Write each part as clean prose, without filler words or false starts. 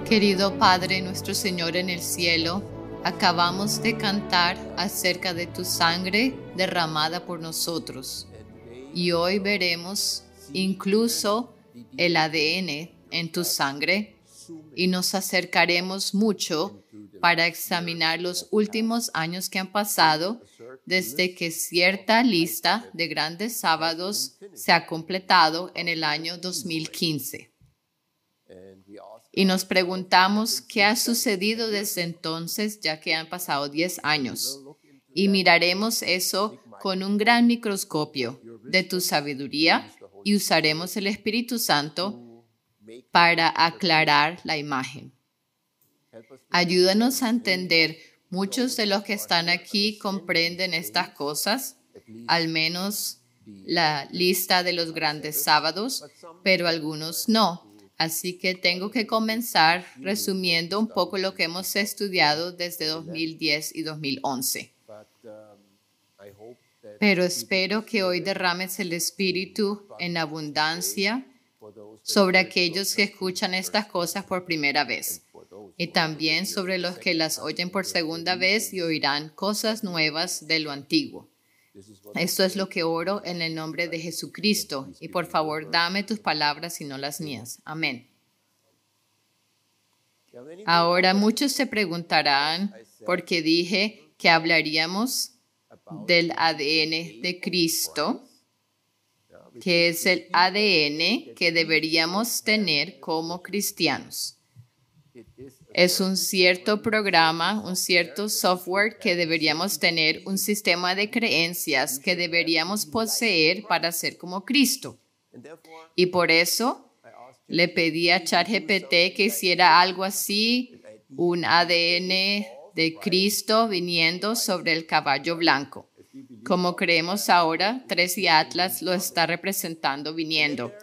Querido Padre nuestro Señor en el cielo, acabamos de cantar acerca de tu sangre derramada por nosotros. Y hoy veremos incluso el ADN en tu sangre y nos acercaremos mucho para examinar los últimos años que han pasado desde que cierta lista de grandes sábados se ha completado en el año 2015. Y nos preguntamos qué ha sucedido desde entonces, ya que han pasado 10 años. Y miraremos eso con un gran microscopio de tu sabiduría y usaremos el Espíritu Santo para aclarar la imagen. Ayúdanos a entender. Muchos de los que están aquí comprenden estas cosas, al menos la lista de los grandes sábados, pero algunos no. Así que tengo que comenzar resumiendo un poco lo que hemos estudiado desde 2010 y 2011. Pero espero que hoy derrames el Espíritu en abundancia sobre aquellos que escuchan estas cosas por primera vez y también sobre los que las oyen por segunda vez y oirán cosas nuevas de lo antiguo. Esto es lo que oro en el nombre de Jesucristo. Y por favor, dame tus palabras y no las mías. Amén. Ahora muchos se preguntarán por qué dije que hablaríamos del ADN de Cristo, que es el ADN que deberíamos tener como cristianos. Es un cierto programa, un cierto software que deberíamos tener, un sistema de creencias que deberíamos poseer para ser como Cristo. Y por eso le pedí a ChatGPT que hiciera algo así, un ADN de Cristo viniendo sobre el caballo blanco. Como creemos ahora, Tracy Atlas lo está representando viniendo.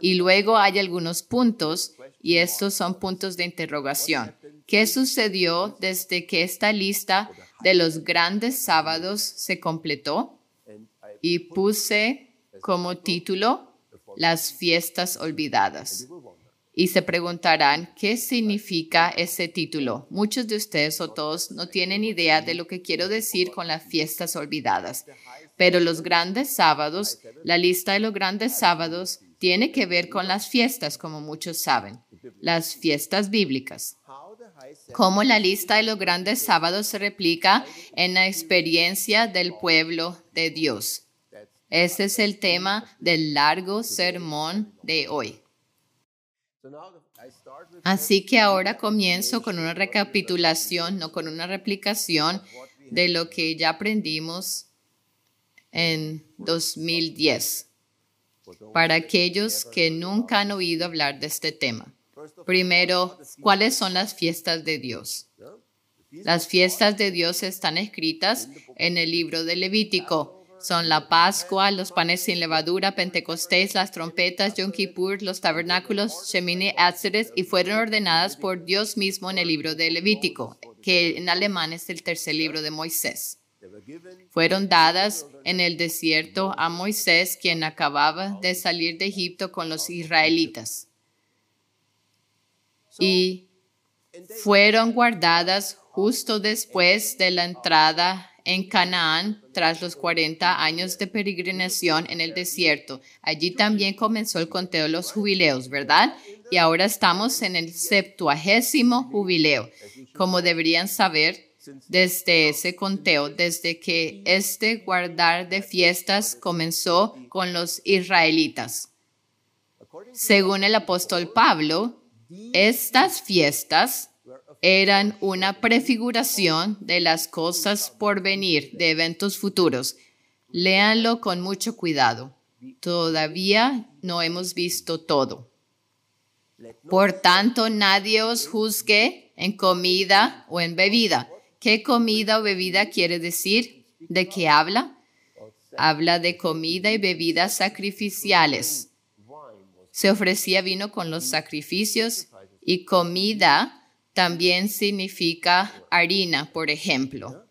Y luego hay algunos puntos, y estos son puntos de interrogación. ¿Qué sucedió desde que esta lista de los grandes sábados se completó? Y puse como título las fiestas olvidadas. Y se preguntarán, ¿qué significa ese título? Muchos de ustedes o todos no tienen idea de lo que quiero decir con las fiestas olvidadas. Pero los grandes sábados, la lista de los grandes sábados, tiene que ver con las fiestas, como muchos saben, las fiestas bíblicas. Cómo la lista de los grandes sábados se replica en la experiencia del pueblo de Dios. Ese es el tema del largo sermón de hoy. Así que ahora comienzo con una recapitulación, no con una replicación de lo que ya aprendimos en 2010. Para aquellos que nunca han oído hablar de este tema. Primero, ¿cuáles son las fiestas de Dios? Las fiestas de Dios están escritas en el libro de Levítico. Son la Pascua, los panes sin levadura, Pentecostés, las trompetas, Yom Kippur, los tabernáculos, Shemini Atzeret, y fueron ordenadas por Dios mismo en el libro de Levítico, que en alemán es el tercer libro de Moisés. Fueron dadas en el desierto a Moisés, quien acababa de salir de Egipto con los israelitas. Y fueron guardadas justo después de la entrada en Canaán, tras los 40 años de peregrinación en el desierto. Allí también comenzó el conteo de los jubileos, ¿verdad? Y ahora estamos en el 70º jubileo. Como deberían saber, desde ese conteo, desde que este guardar de fiestas comenzó con los israelitas. Según el apóstol Pablo, estas fiestas eran una prefiguración de las cosas por venir, de eventos futuros. Léanlo con mucho cuidado. Todavía no hemos visto todo. Por tanto, nadie os juzgue en comida o en bebida. ¿Qué comida o bebida quiere decir? ¿De qué habla? Habla de comida y bebidas sacrificiales. Se ofrecía vino con los sacrificios y comida también significa harina, por ejemplo.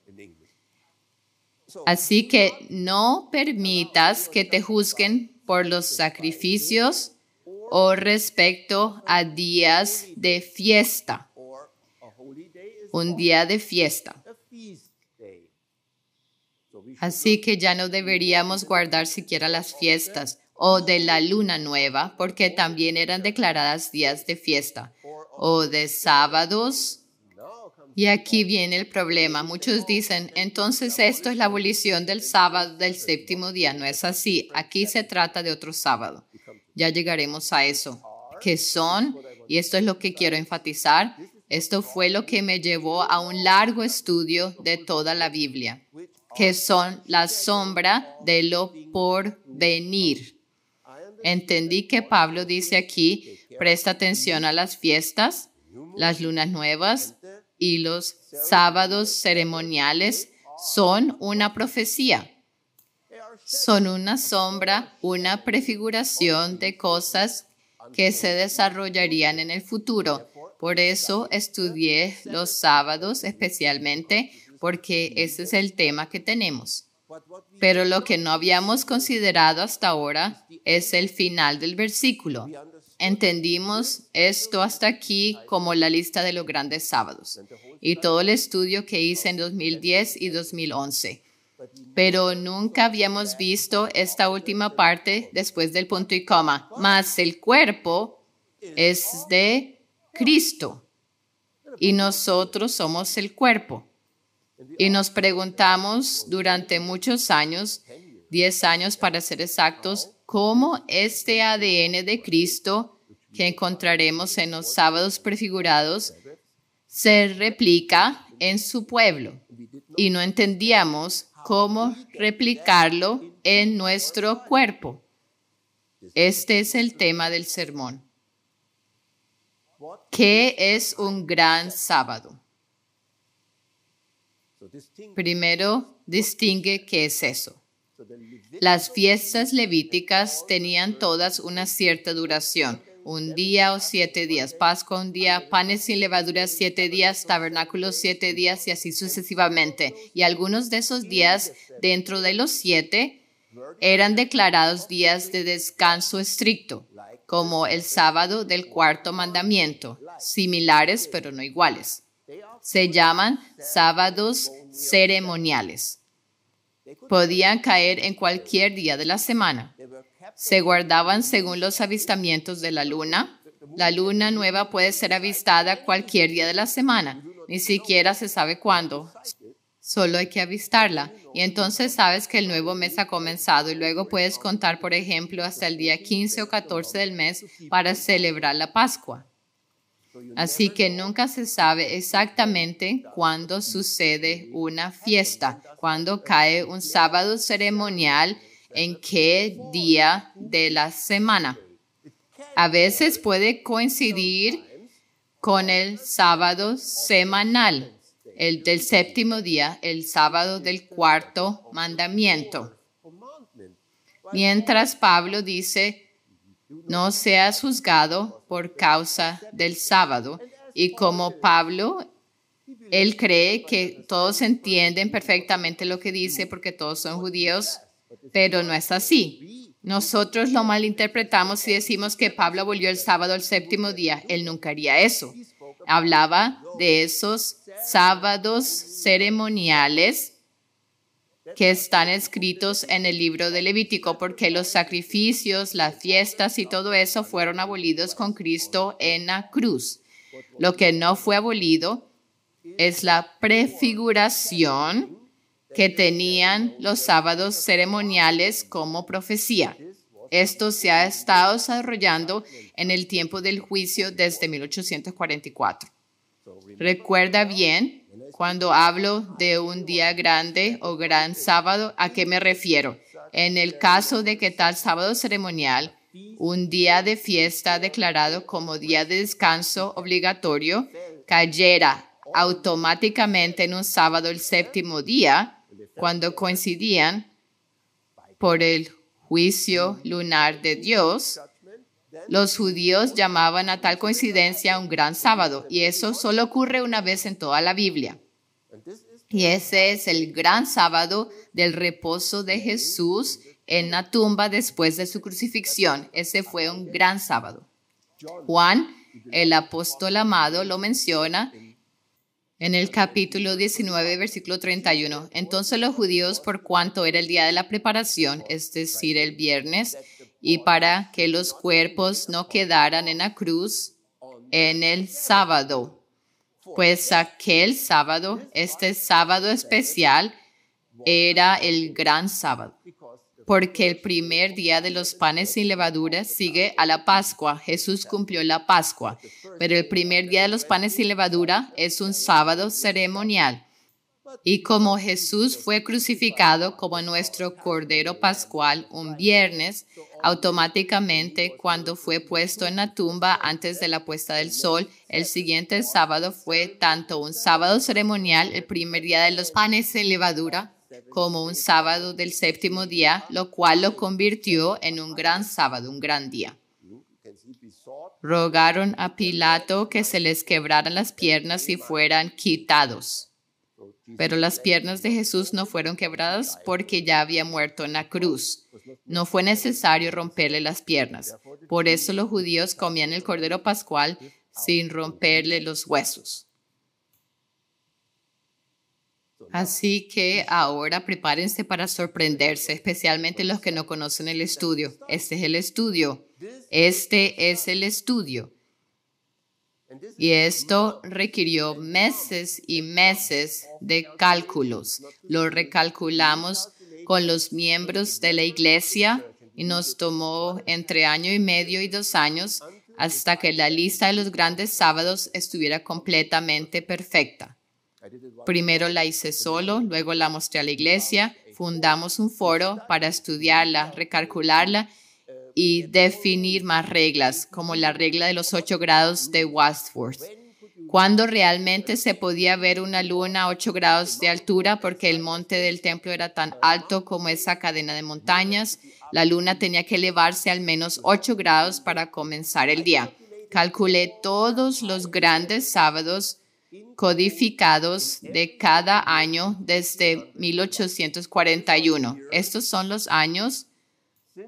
Así que no permitas que te juzguen por los sacrificios o respecto a días de fiesta. Un día de fiesta. Así que ya no deberíamos guardar siquiera las fiestas o de la luna nueva, porque también eran declaradas días de fiesta, o de sábados. Y aquí viene el problema. Muchos dicen, entonces esto es la abolición del sábado del séptimo día. No es así. Aquí se trata de otro sábado. Ya llegaremos a eso. ¿Qué son? Y esto es lo que quiero enfatizar. Esto fue lo que me llevó a un largo estudio de toda la Biblia, que son la sombra de lo por venir. Entendí que Pablo dice aquí, presta atención a las fiestas, las lunas nuevas y los sábados ceremoniales son una profecía. Son una sombra, una prefiguración de cosas que se desarrollarían en el futuro. Por eso estudié los sábados especialmente, porque ese es el tema que tenemos. Pero lo que no habíamos considerado hasta ahora es el final del versículo. Entendimos esto hasta aquí como la lista de los grandes sábados y todo el estudio que hice en 2010 y 2011. Pero nunca habíamos visto esta última parte después del punto y coma. Mas el cuerpo es de Cristo y nosotros somos el cuerpo. Y nos preguntamos durante muchos años, 10 años para ser exactos, cómo este ADN de Cristo que encontraremos en los sábados prefigurados se replica en su pueblo. Y no entendíamos cómo replicarlo en nuestro cuerpo. Este es el tema del sermón. ¿Qué es un gran sábado? Primero, distingue qué es eso. Las fiestas levíticas tenían todas una cierta duración, un día o 7 días, Pascua un día, panes sin levadura 7 días, tabernáculos 7 días y así sucesivamente. Y algunos de esos días, dentro de los 7, eran declarados días de descanso estricto, como el sábado del cuarto mandamiento, similares pero no iguales. Se llaman sábados ceremoniales. Podían caer en cualquier día de la semana. Se guardaban según los avistamientos de la luna. La luna nueva puede ser avistada cualquier día de la semana. Ni siquiera se sabe cuándo. Solo hay que avistarla. Y entonces sabes que el nuevo mes ha comenzado y luego puedes contar, por ejemplo, hasta el día 15 o 14 del mes para celebrar la Pascua. Así que nunca se sabe exactamente cuándo sucede una fiesta, cuándo cae un sábado ceremonial, en qué día de la semana. A veces puede coincidir con el sábado semanal, el del séptimo día, el sábado del cuarto mandamiento. Mientras Pablo dice, no seas juzgado por causa del sábado. Y como Pablo, él cree que todos entienden perfectamente lo que dice porque todos son judíos, pero no es así. Nosotros lo malinterpretamos y decimos que Pablo abolió el sábado el séptimo día. Él nunca haría eso. Hablaba de esos sábados ceremoniales que están escritos en el libro de Levítico, porque los sacrificios, las fiestas y todo eso fueron abolidos con Cristo en la cruz. Lo que no fue abolido es la prefiguración que tenían los sábados ceremoniales como profecía. Esto se ha estado desarrollando en el tiempo del juicio desde 1844. Recuerda bien, cuando hablo de un día grande o gran sábado, ¿a qué me refiero? En el caso de que tal sábado ceremonial, un día de fiesta declarado como día de descanso obligatorio, cayera automáticamente en un sábado el séptimo día, cuando coincidían por el juicio lunar de Dios, los judíos llamaban a tal coincidencia un gran sábado, y eso solo ocurre una vez en toda la Biblia. Y ese es el gran sábado del reposo de Jesús en la tumba después de su crucifixión. Ese fue un gran sábado. Juan, el apóstol amado, lo menciona en el capítulo 19, versículo 31. Entonces los judíos, por cuanto era el día de la preparación, es decir, el viernes, y para que los cuerpos no quedaran en la cruz en el sábado, pues aquel sábado, este sábado especial, era el gran sábado, porque el primer día de los panes sin levadura sigue a la Pascua. Jesús cumplió la Pascua, pero el primer día de los panes sin levadura es un sábado ceremonial. Y como Jesús fue crucificado como nuestro Cordero Pascual un viernes, automáticamente cuando fue puesto en la tumba antes de la puesta del sol, el siguiente sábado fue tanto un sábado ceremonial, el primer día de los panes sin levadura, como un sábado del séptimo día, lo cual lo convirtió en un gran sábado, un gran día. Rogaron a Pilato que se les quebraran las piernas y fueran quitados. Pero las piernas de Jesús no fueron quebradas porque ya había muerto en la cruz. No fue necesario romperle las piernas. Por eso los judíos comían el Cordero Pascual sin romperle los huesos. Así que ahora prepárense para sorprenderse, especialmente los que no conocen el estudio. Este es el estudio. Este es el estudio. Y esto requirió meses y meses de cálculos. Lo recalculamos con los miembros de la iglesia y nos tomó entre 1.5 años y 2 años hasta que la lista de los grandes sábados estuviera completamente perfecta. Primero la hice solo, luego la mostré a la iglesia, fundamos un foro para estudiarla, recalcularla y definir más reglas, como la regla de los 8 grados de Wadsworth. Cuando realmente se podía ver una luna a 8 grados de altura porque el monte del templo era tan alto como esa cadena de montañas, la luna tenía que elevarse al menos 8 grados para comenzar el día. Calculé todos los grandes sábados codificados de cada año desde 1841. Estos son los años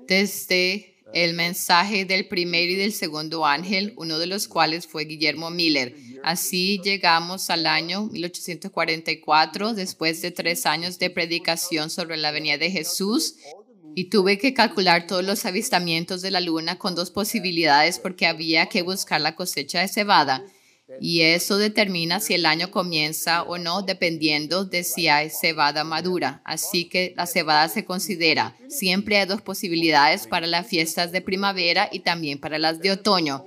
desde el mensaje del primer y del segundo ángel, uno de los cuales fue Guillermo Miller. Así llegamos al año 1844, después de 3 años de predicación sobre la venida de Jesús, y tuve que calcular todos los avistamientos de la luna con 2 posibilidades porque había que buscar la cosecha de cebada. Y eso determina si el año comienza o no, dependiendo de si hay cebada madura. Así que la cebada se considera. Siempre hay 2 posibilidades para las fiestas de primavera y también para las de otoño.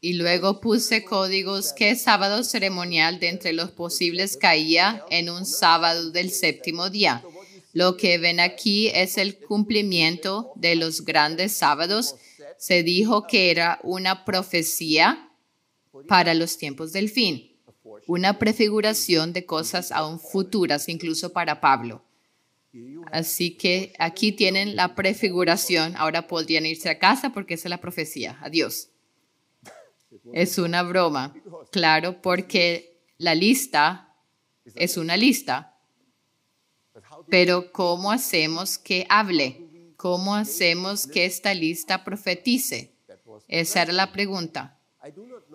Y luego puse códigos qué sábado ceremonial de entre los posibles caía en un sábado del séptimo día. Lo que ven aquí es el cumplimiento de los grandes sábados. Se dijo que era una profecía para los tiempos del fin, una prefiguración de cosas aún futuras, incluso para Pablo. Así que aquí tienen la prefiguración. Ahora podrían irse a casa porque esa es la profecía. Adiós. Es una broma, claro, porque la lista es una lista. Pero ¿cómo hacemos que hable? ¿Cómo hacemos que esta lista profetice? Esa era la pregunta.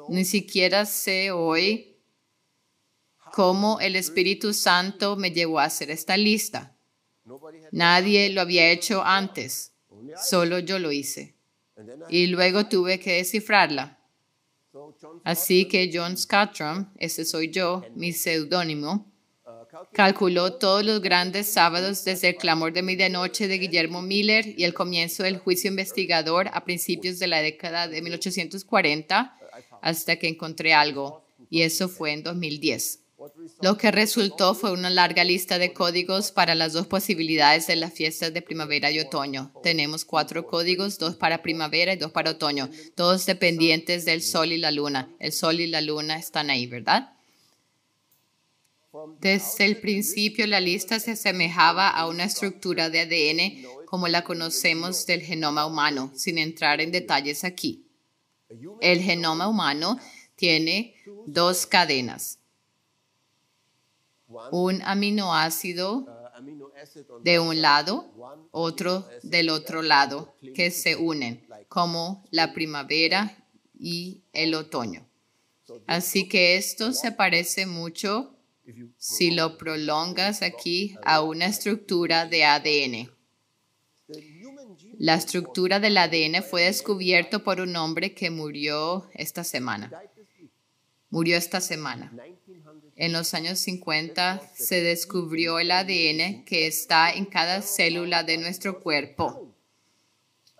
Ni siquiera sé hoy cómo el Espíritu Santo me llevó a hacer esta lista. Nadie lo había hecho antes, solo yo lo hice. Y luego tuve que descifrarla. Así que John Scattram, ese soy yo, mi seudónimo, calculó todos los grandes sábados desde el clamor de medianoche de Guillermo Miller y el comienzo del juicio investigador a principios de la década de 1840 hasta que encontré algo, y eso fue en 2010. Lo que resultó fue una larga lista de códigos para las 2 posibilidades de las fiestas de primavera y otoño. Tenemos 4 códigos, 2 para primavera y 2 para otoño, todos dependientes del sol y la luna. El sol y la luna están ahí, ¿verdad? Desde el principio, la lista se asemejaba a una estructura de ADN como la conocemos del genoma humano, sin entrar en detalles aquí. El genoma humano tiene 2 cadenas. Un aminoácido de un lado, otro del otro lado, que se unen, como la primavera y el otoño. Así que esto se parece mucho, si lo prolongas aquí, a una estructura de ADN. La estructura del ADN fue descubierto por un hombre que murió esta semana. En los años 50 se descubrió el ADN que está en cada célula de nuestro cuerpo.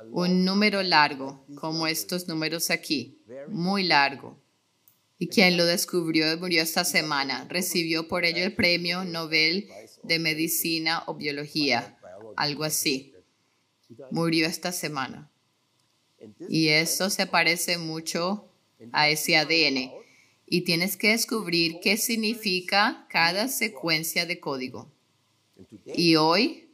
Un número largo, como estos números aquí, muy largo. Y quien lo descubrió murió esta semana. Recibió por ello el Premio Nobel de Medicina o Biología, algo así. Murió esta semana. Y eso se parece mucho a ese ADN. Y tienes que descubrir qué significa cada secuencia de código. Y hoy,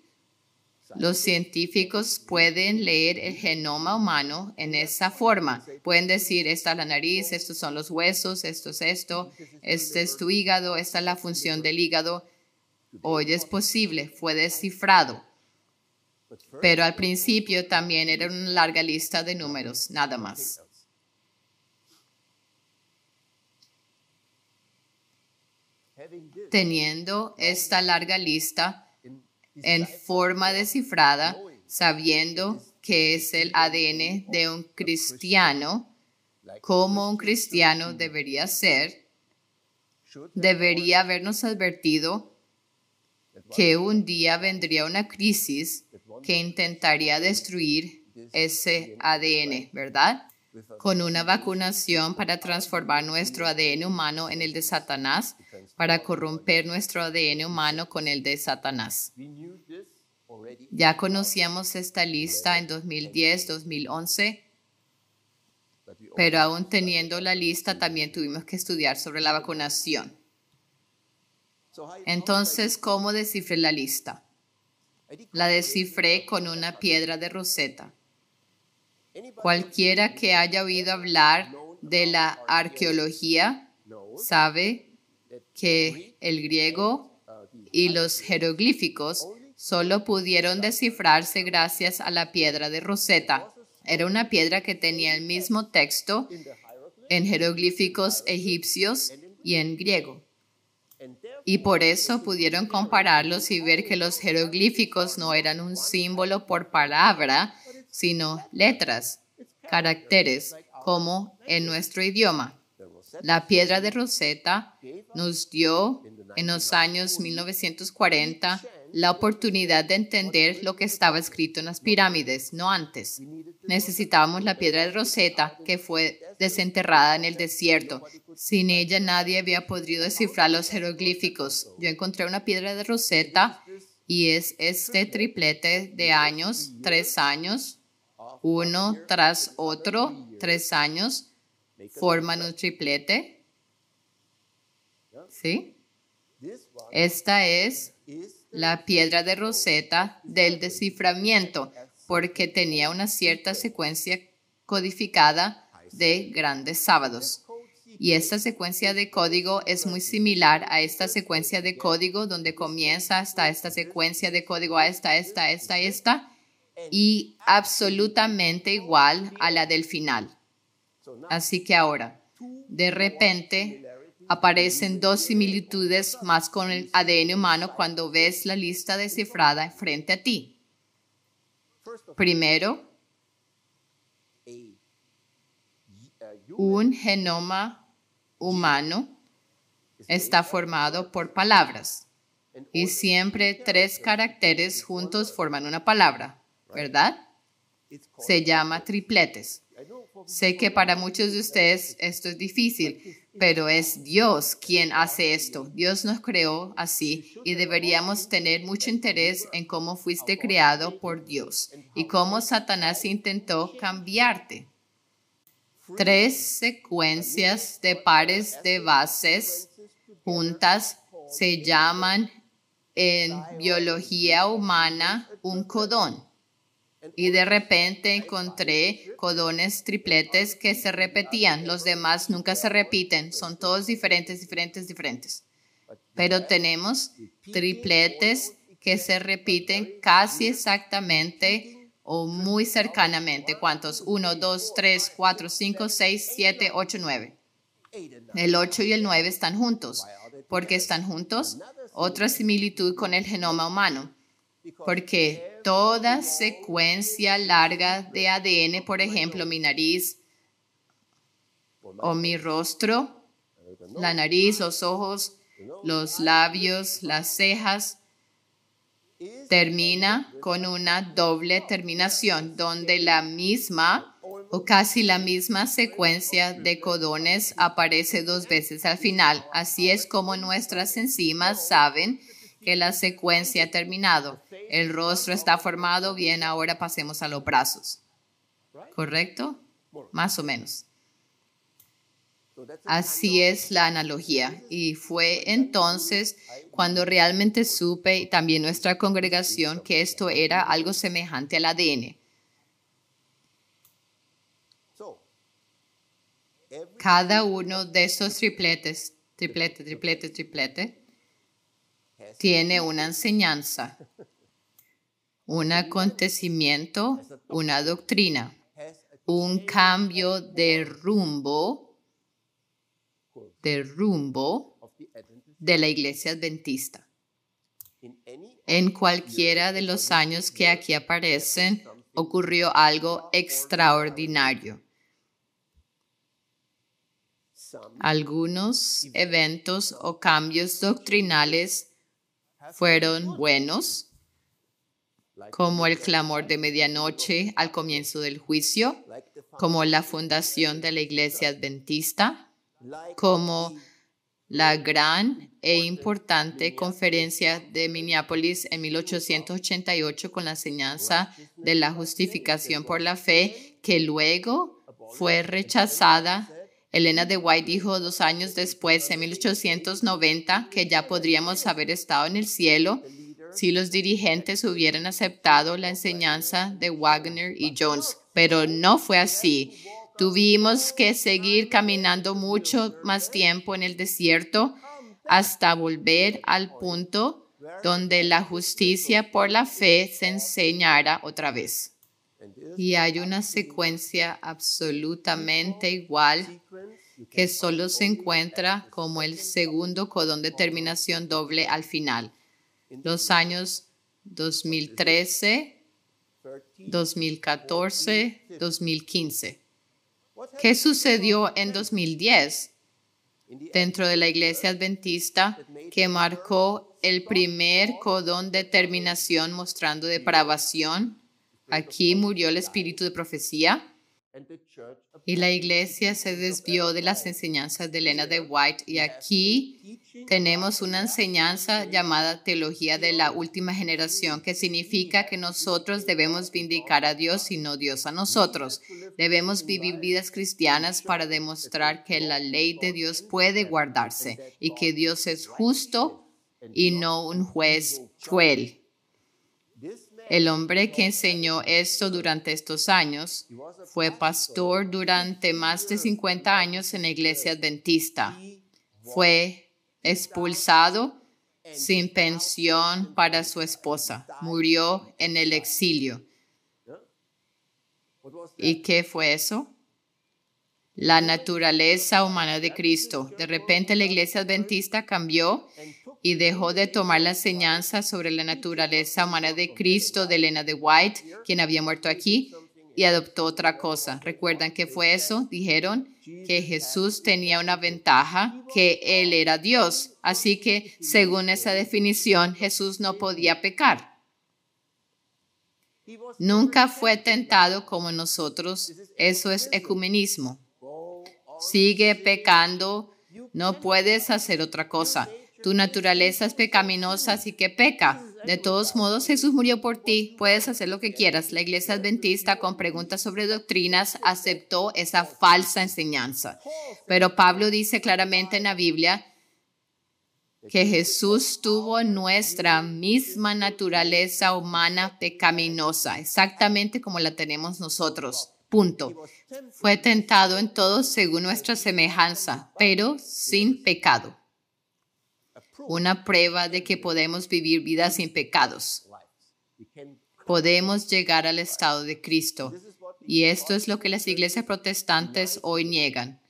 los científicos pueden leer el genoma humano en esa forma. Pueden decir, esta es la nariz, estos son los huesos, esto es esto, este es tu hígado, esta es la función del hígado. Hoy es posible, fue descifrado. Pero al principio también era una larga lista de números, nada más. Teniendo esta larga lista en forma descifrada, sabiendo que es el ADN de un cristiano, como un cristiano debería ser, debería habernos advertido que un día vendría una crisis que intentaría destruir ese ADN, ¿verdad? Con una vacunación para transformar nuestro ADN humano en el de Satanás, para corromper nuestro ADN humano con el de Satanás. Ya conocíamos esta lista en 2010, 2011, pero aún teniendo la lista también tuvimos que estudiar sobre la vacunación. Entonces, ¿cómo descifré la lista? La descifré con una piedra de Rosetta. Cualquiera que haya oído hablar de la arqueología sabe que el griego y los jeroglíficos solo pudieron descifrarse gracias a la piedra de Rosetta. Era una piedra que tenía el mismo texto en jeroglíficos egipcios y en griego. Y por eso pudieron compararlos y ver que los jeroglíficos no eran un símbolo por palabra, sino letras, caracteres, como en nuestro idioma. La piedra de Rosetta nos dio en los años 1940 la oportunidad de entender lo que estaba escrito en las pirámides, no antes. Necesitábamos la piedra de Rosetta, que fue desenterrada en el desierto. Sin ella nadie había podido descifrar los jeroglíficos. Yo encontré una piedra de Rosetta y es este triplete de años, 3 años, uno tras otro, 3 años, forman un triplete. ¿Sí? Esta es la piedra de Rosetta del desciframiento, porque tenía una cierta secuencia codificada de grandes sábados. Y esta secuencia de código es muy similar a esta secuencia de código donde comienza hasta esta secuencia de código a esta, y absolutamente igual a la del final. Así que ahora, de repente, aparecen 2 similitudes más con el ADN humano cuando ves la lista descifrada frente a ti. Primero, un genoma humano está formado por palabras y siempre 3 caracteres juntos forman una palabra, ¿verdad? Se llama tripletes. Sé que para muchos de ustedes esto es difícil, pero es Dios quien hace esto. Dios nos creó así y deberíamos tener mucho interés en cómo fuiste creado por Dios y cómo Satanás intentó cambiarte. 3 secuencias de pares de bases juntas se llaman en biología humana un codón. Y de repente encontré codones tripletes que se repetían. Los demás nunca se repiten. Son todos diferentes. Pero tenemos tripletes que se repiten casi exactamente o muy cercanamente. ¿Cuántos? 1, 2, 3, 4, 5, 6, 7, 8, 9. El 8 y el 9 están juntos. ¿Por qué están juntos? Otra similitud con el genoma humano. Porque toda secuencia larga de ADN, por ejemplo, mi nariz o mi rostro, la nariz, los ojos, los labios, las cejas, termina con una doble terminación, donde la misma o casi la misma secuencia de codones aparece 2 veces al final. Así es como nuestras enzimas saben que la secuencia ha terminado. El rostro está formado, bien, ahora pasemos a los brazos. ¿Correcto? Más o menos. Así es la analogía. Y fue entonces cuando realmente supe, y también nuestra congregación, que esto era algo semejante al ADN. Cada uno de esos tripletes, tiene una enseñanza, un acontecimiento, una doctrina, un cambio de rumbo de la iglesia adventista. En cualquiera de los años que aquí aparecen, ocurrió algo extraordinario. Algunos eventos o cambios doctrinales fueron buenos, como el clamor de medianoche al comienzo del juicio, como la fundación de la iglesia adventista, como la gran e importante conferencia de Minneapolis en 1888 con la enseñanza de la justificación por la fe, que luego fue rechazada. Elena de White dijo 2 años después, en 1890, que ya podríamos haber estado en el cielo si los dirigentes hubieran aceptado la enseñanza de Wagner y Jones, pero no fue así. Tuvimos que seguir caminando mucho más tiempo en el desierto hasta volver al punto donde la justicia por la fe se enseñara otra vez. Y hay una secuencia absolutamente igual que solo se encuentra como el segundo codón de terminación doble al final. Los años 2013, 2014, 2015. ¿Qué sucedió en 2010 dentro de la iglesia adventista que marcó el primer codón de terminación mostrando depravación? Aquí murió el espíritu de profecía y la iglesia se desvió de las enseñanzas de Elena de White, y aquí tenemos una enseñanza llamada teología de la última generación, que significa que nosotros debemos vindicar a Dios y no Dios a nosotros. Debemos vivir vidas cristianas para demostrar que la ley de Dios puede guardarse y que Dios es justo y no un juez cruel. El hombre que enseñó esto durante estos años fue pastor durante más de 50 años en la iglesia adventista. Fue expulsado sin pensión para su esposa. Murió en el exilio. ¿Y qué fue eso? La naturaleza humana de Cristo. De repente la iglesia adventista cambió y dejó de tomar la enseñanza sobre la naturaleza humana de Cristo de Elena de White, quien había muerto aquí, y adoptó otra cosa. ¿Recuerdan qué fue eso? Dijeron que Jesús tenía una ventaja, que Él era Dios. Así que, según esa definición, Jesús no podía pecar. Nunca fue tentado como nosotros. Eso es ecumenismo. Sigue pecando, no puedes hacer otra cosa. Tu naturaleza es pecaminosa, así que peca. De todos modos, Jesús murió por ti. Puedes hacer lo que quieras. La iglesia adventista, con preguntas sobre doctrinas, aceptó esa falsa enseñanza. Pero Pablo dice claramente en la Biblia que Jesús tuvo nuestra misma naturaleza humana pecaminosa, exactamente como la tenemos nosotros. Punto. Fue tentado en todo según nuestra semejanza, pero sin pecado. una prueba de que podemos vivir vidas sin pecados. Podemos llegar al estado de Cristo. Y esto es lo que las iglesias protestantes hoy niegan.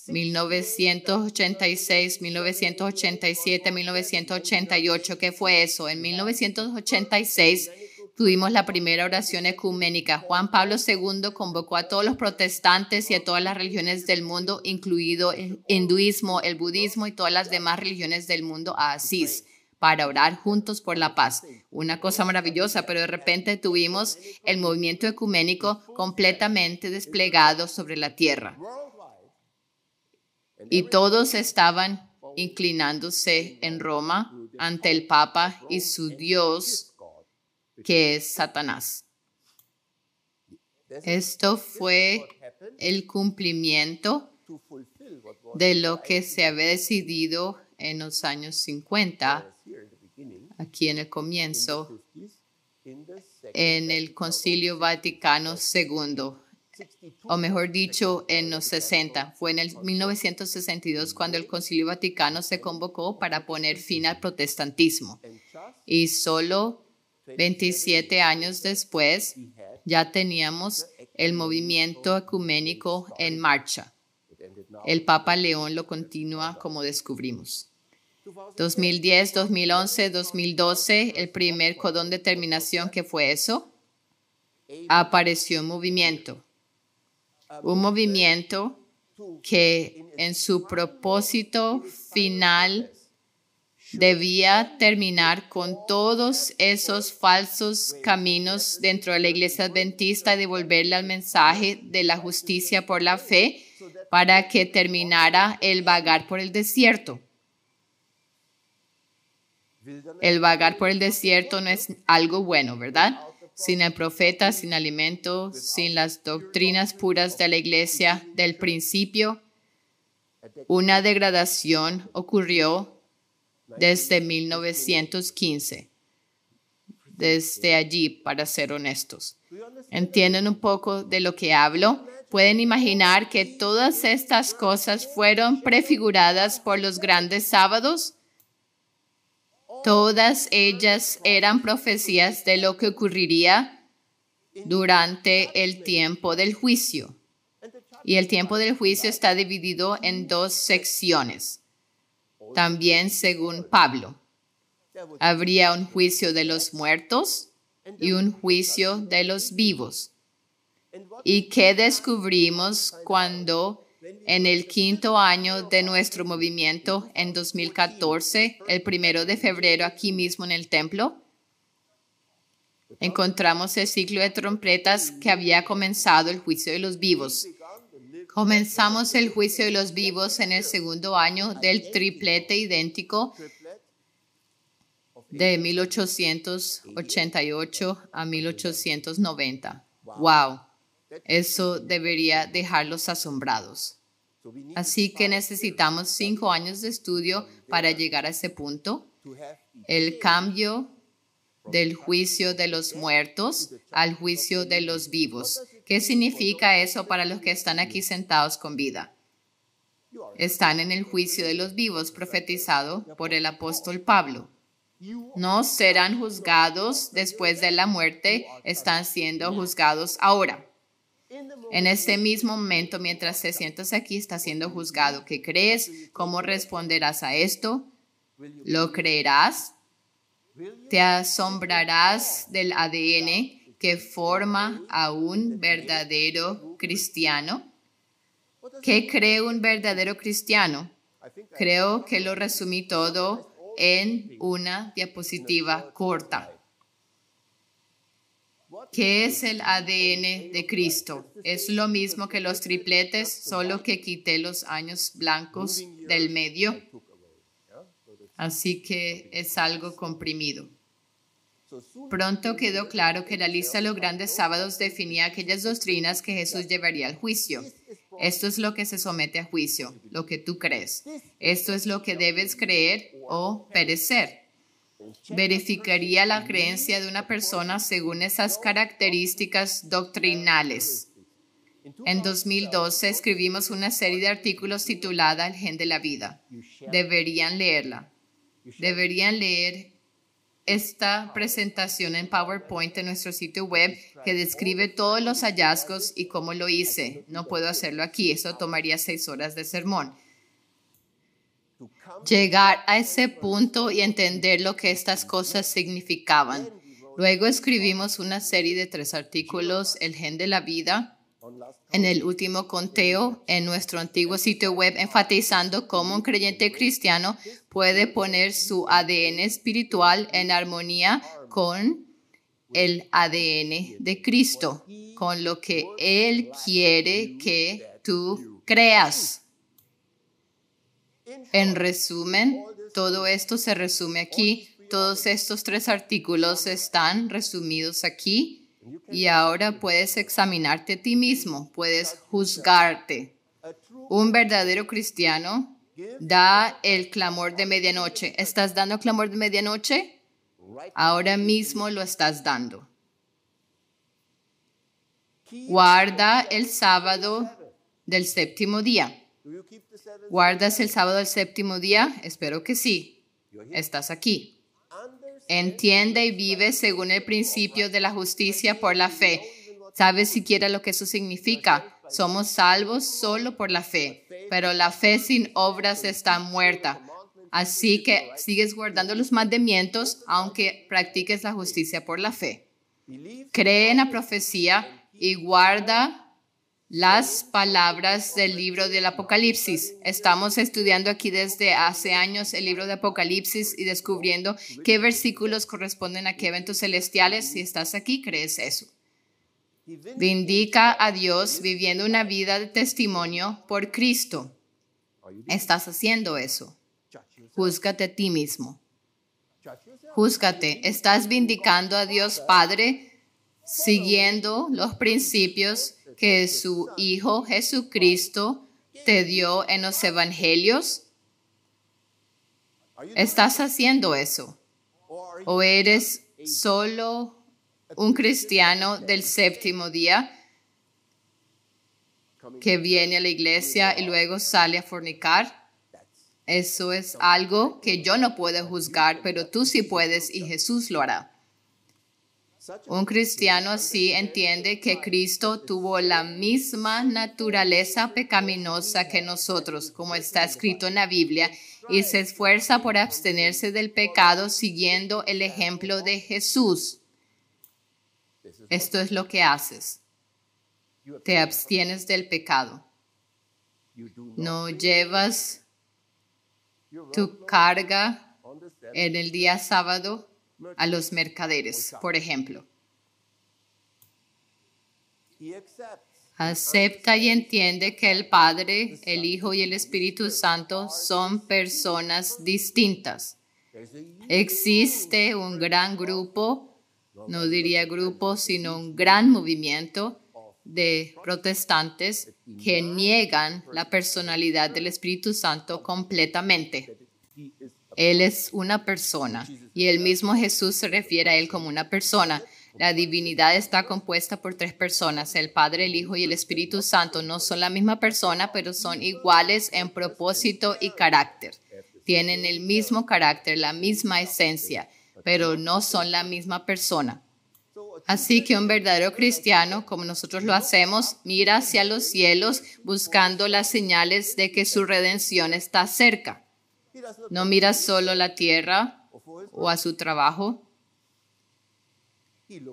1986, 1987, 1988, ¿qué fue eso? En 1986 tuvimos la primera oración ecuménica. Juan Pablo II convocó a todos los protestantes y a todas las religiones del mundo, incluido el hinduismo, el budismo y todas las demás religiones del mundo, a Asís, para orar juntos por la paz. Una cosa maravillosa, pero de repente tuvimos el movimiento ecuménico completamente desplegado sobre la tierra. Y todos estaban inclinándose en Roma ante el Papa y su Dios, que es Satanás. Esto fue el cumplimiento de lo que se había decidido en los años 50, aquí en el comienzo, en el Concilio Vaticano II, o mejor dicho, en los 60. Fue en el 1962 cuando el Concilio Vaticano se convocó para poner fin al protestantismo. Y solo 27 años después ya teníamos el movimiento ecuménico en marcha. El Papa León lo continúa como descubrimos. 2010, 2011, 2012, el primer codón de terminación, ¿qué fue eso? Apareció un movimiento que en su propósito final debía terminar con todos esos falsos caminos dentro de la iglesia adventista y devolverle al mensaje de la justicia por la fe para que terminara el vagar por el desierto. El vagar por el desierto no es algo bueno, ¿verdad? Sin el profeta, sin alimento, sin las doctrinas puras de la iglesia del principio, una degradación ocurrió desde 1915. Desde allí, para ser honestos. ¿Entienden un poco de lo que hablo? ¿Pueden imaginar que todas estas cosas fueron prefiguradas por los grandes sábados? Todas ellas eran profecías de lo que ocurriría durante el tiempo del juicio. Y el tiempo del juicio está dividido en dos secciones. También según Pablo, habría un juicio de los muertos y un juicio de los vivos. ¿Y qué descubrimos cuando en el 5º año de nuestro movimiento, en 2014, el 1 de febrero, aquí mismo en el templo, encontramos el ciclo de trompetas que había comenzado el juicio de los vivos? Comenzamos el juicio de los vivos en el 2º año del triplete idéntico de 1888 a 1890. ¡Wow! Eso debería dejarlos asombrados. Así que necesitamos 5 años de estudio para llegar a ese punto. El cambio del juicio de los muertos al juicio de los vivos. ¿Qué significa eso para los que están aquí sentados con vida? Están en el juicio de los vivos profetizado por el apóstol Pablo. No serán juzgados después de la muerte, están siendo juzgados ahora. En este mismo momento, mientras te sientas aquí, estás siendo juzgado. ¿Qué crees? ¿Cómo responderás a esto? ¿Lo creerás? ¿Te asombrarás del ADN que forma a un verdadero cristiano? ¿Qué cree un verdadero cristiano? Creo que lo resumí todo en una diapositiva corta. ¿Qué es el ADN de Cristo? Es lo mismo que los tripletes, solo que quité los años blancos del medio. Así que es algo comprimido. Pronto quedó claro que la lista de los grandes sábados definía aquellas doctrinas que Jesús llevaría al juicio. Esto es lo que se somete a juicio, lo que tú crees. Esto es lo que debes creer o perecer. Verificaría la creencia de una persona según esas características doctrinales. En 2012 escribimos una serie de artículos titulada El gen de la vida. Deberían leerla. deberían leer esta presentación en PowerPoint en nuestro sitio web que describe todos los hallazgos y cómo lo hice. No puedo hacerlo aquí, eso tomaría 6 horas de sermón. Llegar a ese punto y entender lo que estas cosas significaban. Luego escribimos una serie de 3 artículos, El gen de la vida, en el último conteo en nuestro antiguo sitio web, enfatizando cómo un creyente cristiano puede poner su ADN espiritual en armonía con el ADN de Cristo, con lo que Él quiere que tú creas. En resumen, todo esto se resume aquí. Todos estos 3 artículos están resumidos aquí. Y ahora puedes examinarte a ti mismo, puedes juzgarte. Un verdadero cristiano da el clamor de medianoche. ¿Estás dando clamor de medianoche? Ahora mismo lo estás dando. Guarda el sábado del séptimo día. ¿Guardas el sábado del séptimo día? Espero que sí. Estás aquí. Entiende y vive según el principio de la justicia por la fe. ¿Sabes siquiera lo que eso significa? Somos salvos solo por la fe, pero la fe sin obras está muerta. Así que sigues guardando los mandamientos aunque practiques la justicia por la fe. Cree en la profecía y guarda las palabras del libro del Apocalipsis. Estamos estudiando aquí desde hace años el libro de Apocalipsis y descubriendo qué versículos corresponden a qué eventos celestiales. Si estás aquí, crees eso. Vindica a Dios viviendo una vida de testimonio por Cristo. ¿Estás haciendo eso? Júzgate a ti mismo. Júzgate. ¿Estás vindicando a Dios Padre siguiendo los principios que su Hijo Jesucristo te dio en los evangelios? ¿Estás haciendo eso? ¿O eres solo un cristiano del séptimo día que viene a la iglesia y luego sale a fornicar? Eso es algo que yo no puedo juzgar, pero tú sí puedes y Jesús lo hará. Un cristiano así entiende que Cristo tuvo la misma naturaleza pecaminosa que nosotros, como está escrito en la Biblia, y se esfuerza por abstenerse del pecado siguiendo el ejemplo de Jesús. Esto es lo que haces. Te abstienes del pecado. No llevas tu carga en el día sábado a los mercaderes, por ejemplo. Acepta y entiende que el Padre, el Hijo y el Espíritu Santo son personas distintas. Existe un gran grupo, no diría grupo, sino un gran movimiento de protestantes que niegan la personalidad del Espíritu Santo completamente. Él es una persona y el mismo Jesús se refiere a Él como una persona. La divinidad está compuesta por 3 personas, el Padre, el Hijo y el Espíritu Santo. No son la misma persona, pero son iguales en propósito y carácter. Tienen el mismo carácter, la misma esencia, pero no son la misma persona. Así que un verdadero cristiano, como nosotros lo hacemos, mira hacia los cielos buscando las señales de que su redención está cerca. No mira solo a la tierra o a su trabajo.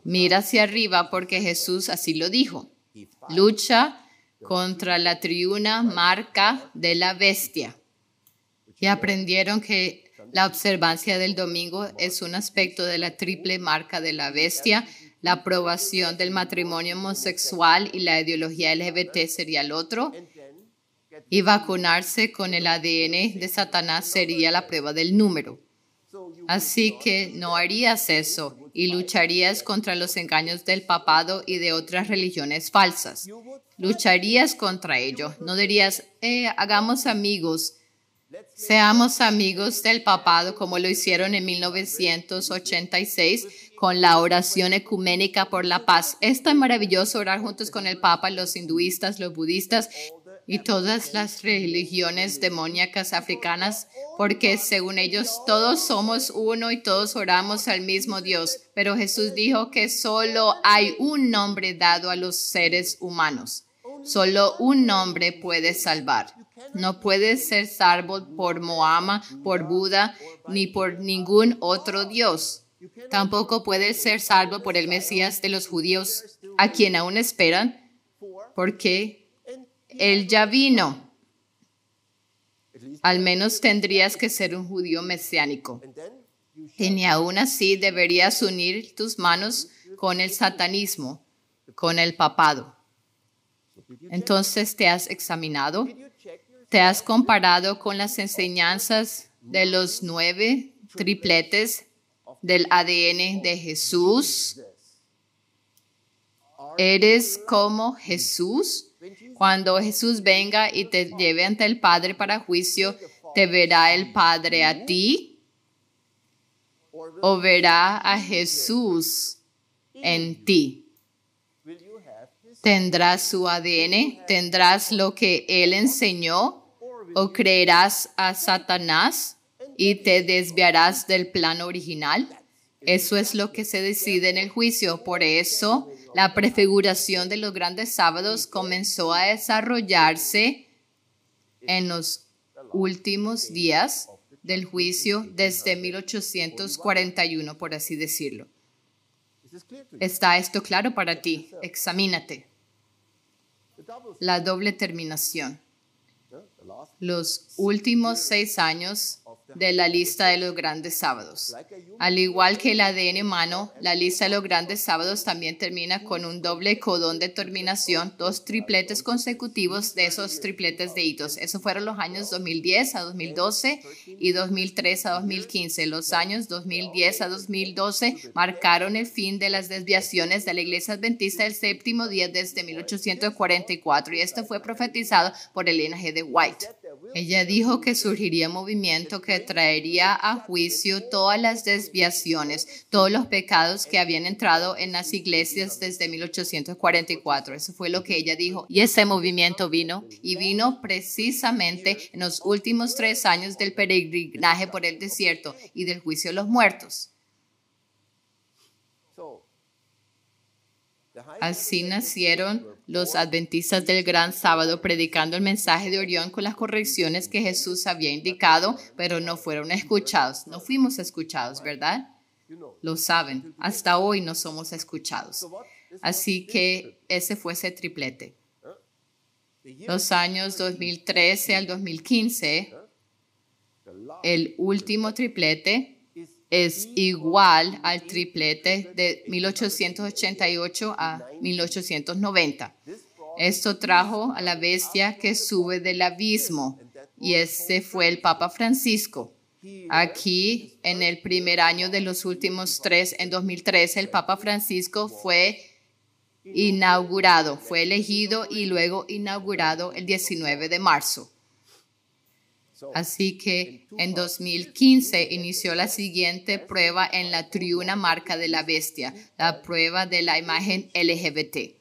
Mira hacia arriba porque Jesús así lo dijo. Lucha contra la triuna marca de la bestia. Y aprendieron que la observancia del domingo es un aspecto de la triple marca de la bestia. La aprobación del matrimonio homosexual y la ideología LGBT sería el otro. Y vacunarse con el ADN de Satanás sería la prueba del número. Así que no harías eso y lucharías contra los engaños del papado y de otras religiones falsas. Lucharías contra ello. No dirías, hagamos amigos, seamos amigos del papado como lo hicieron en 1986 con la oración ecuménica por la paz. Es tan maravilloso orar juntos con el Papa, los hinduistas, los budistas. y todas las religiones demoníacas africanas, porque según ellos todos somos uno y todos oramos al mismo Dios. Pero Jesús dijo que solo hay un nombre dado a los seres humanos. Solo un nombre puede salvar. No puedes ser salvo por Mahoma, por Buda, ni por ningún otro Dios. Tampoco puedes ser salvo por el Mesías de los judíos, a quien aún esperan, porque Él ya vino. Al menos tendrías que ser un judío mesiánico. Y aún así deberías unir tus manos con el satanismo, con el papado. Entonces, ¿te has examinado? ¿Te has comparado con las enseñanzas de los 9 tripletes del ADN de Jesús? ¿Eres como Jesús? Cuando Jesús venga y te lleve ante el Padre para juicio, ¿te verá el Padre a ti? ¿O verá a Jesús en ti? ¿Tendrás su ADN? ¿Tendrás lo que Él enseñó? ¿O creerás a Satanás y te desviarás del plan original? Eso es lo que se decide en el juicio. Por eso, la prefiguración de los grandes sábados comenzó a desarrollarse en los últimos días del juicio desde 1841, por así decirlo. ¿Está esto claro para ti? Examínate. La doble terminación. Los últimos 6 años de la lista de los grandes sábados. Al igual que el ADN humano, la lista de los grandes sábados también termina con un doble codón de terminación, 2 tripletes consecutivos de esos tripletes de hitos. Esos fueron los años 2010 a 2012 y 2003 a 2015. Los años 2010 a 2012 marcaron el fin de las desviaciones de la Iglesia Adventista del Séptimo Día desde 1844, y esto fue profetizado por Elena G. de White. Ella dijo que surgiría un movimiento que traería a juicio todas las desviaciones, todos los pecados que habían entrado en las iglesias desde 1844. Eso fue lo que ella dijo. Y ese movimiento vino precisamente en los últimos 3 años del peregrinaje por el desierto y del juicio de los muertos. Así nacieron los adventistas del Gran Sábado, predicando el mensaje de Orión con las correcciones que Jesús había indicado, pero no fueron escuchados. No fuimos escuchados, ¿verdad? Lo saben. Hasta hoy no somos escuchados. Así que ese fue ese triplete. Los años 2013 al 2015, el último triplete es igual al triplete de 1888 a 1890. Esto trajo a la bestia que sube del abismo, y ese fue el Papa Francisco. Aquí, en el primer año de los últimos 3, en 2013, el Papa Francisco fue inaugurado, fue elegido y luego inaugurado el 19 de marzo. Así que en 2015 inició la siguiente prueba en la triuna marca de la bestia, la prueba de la imagen LGBT.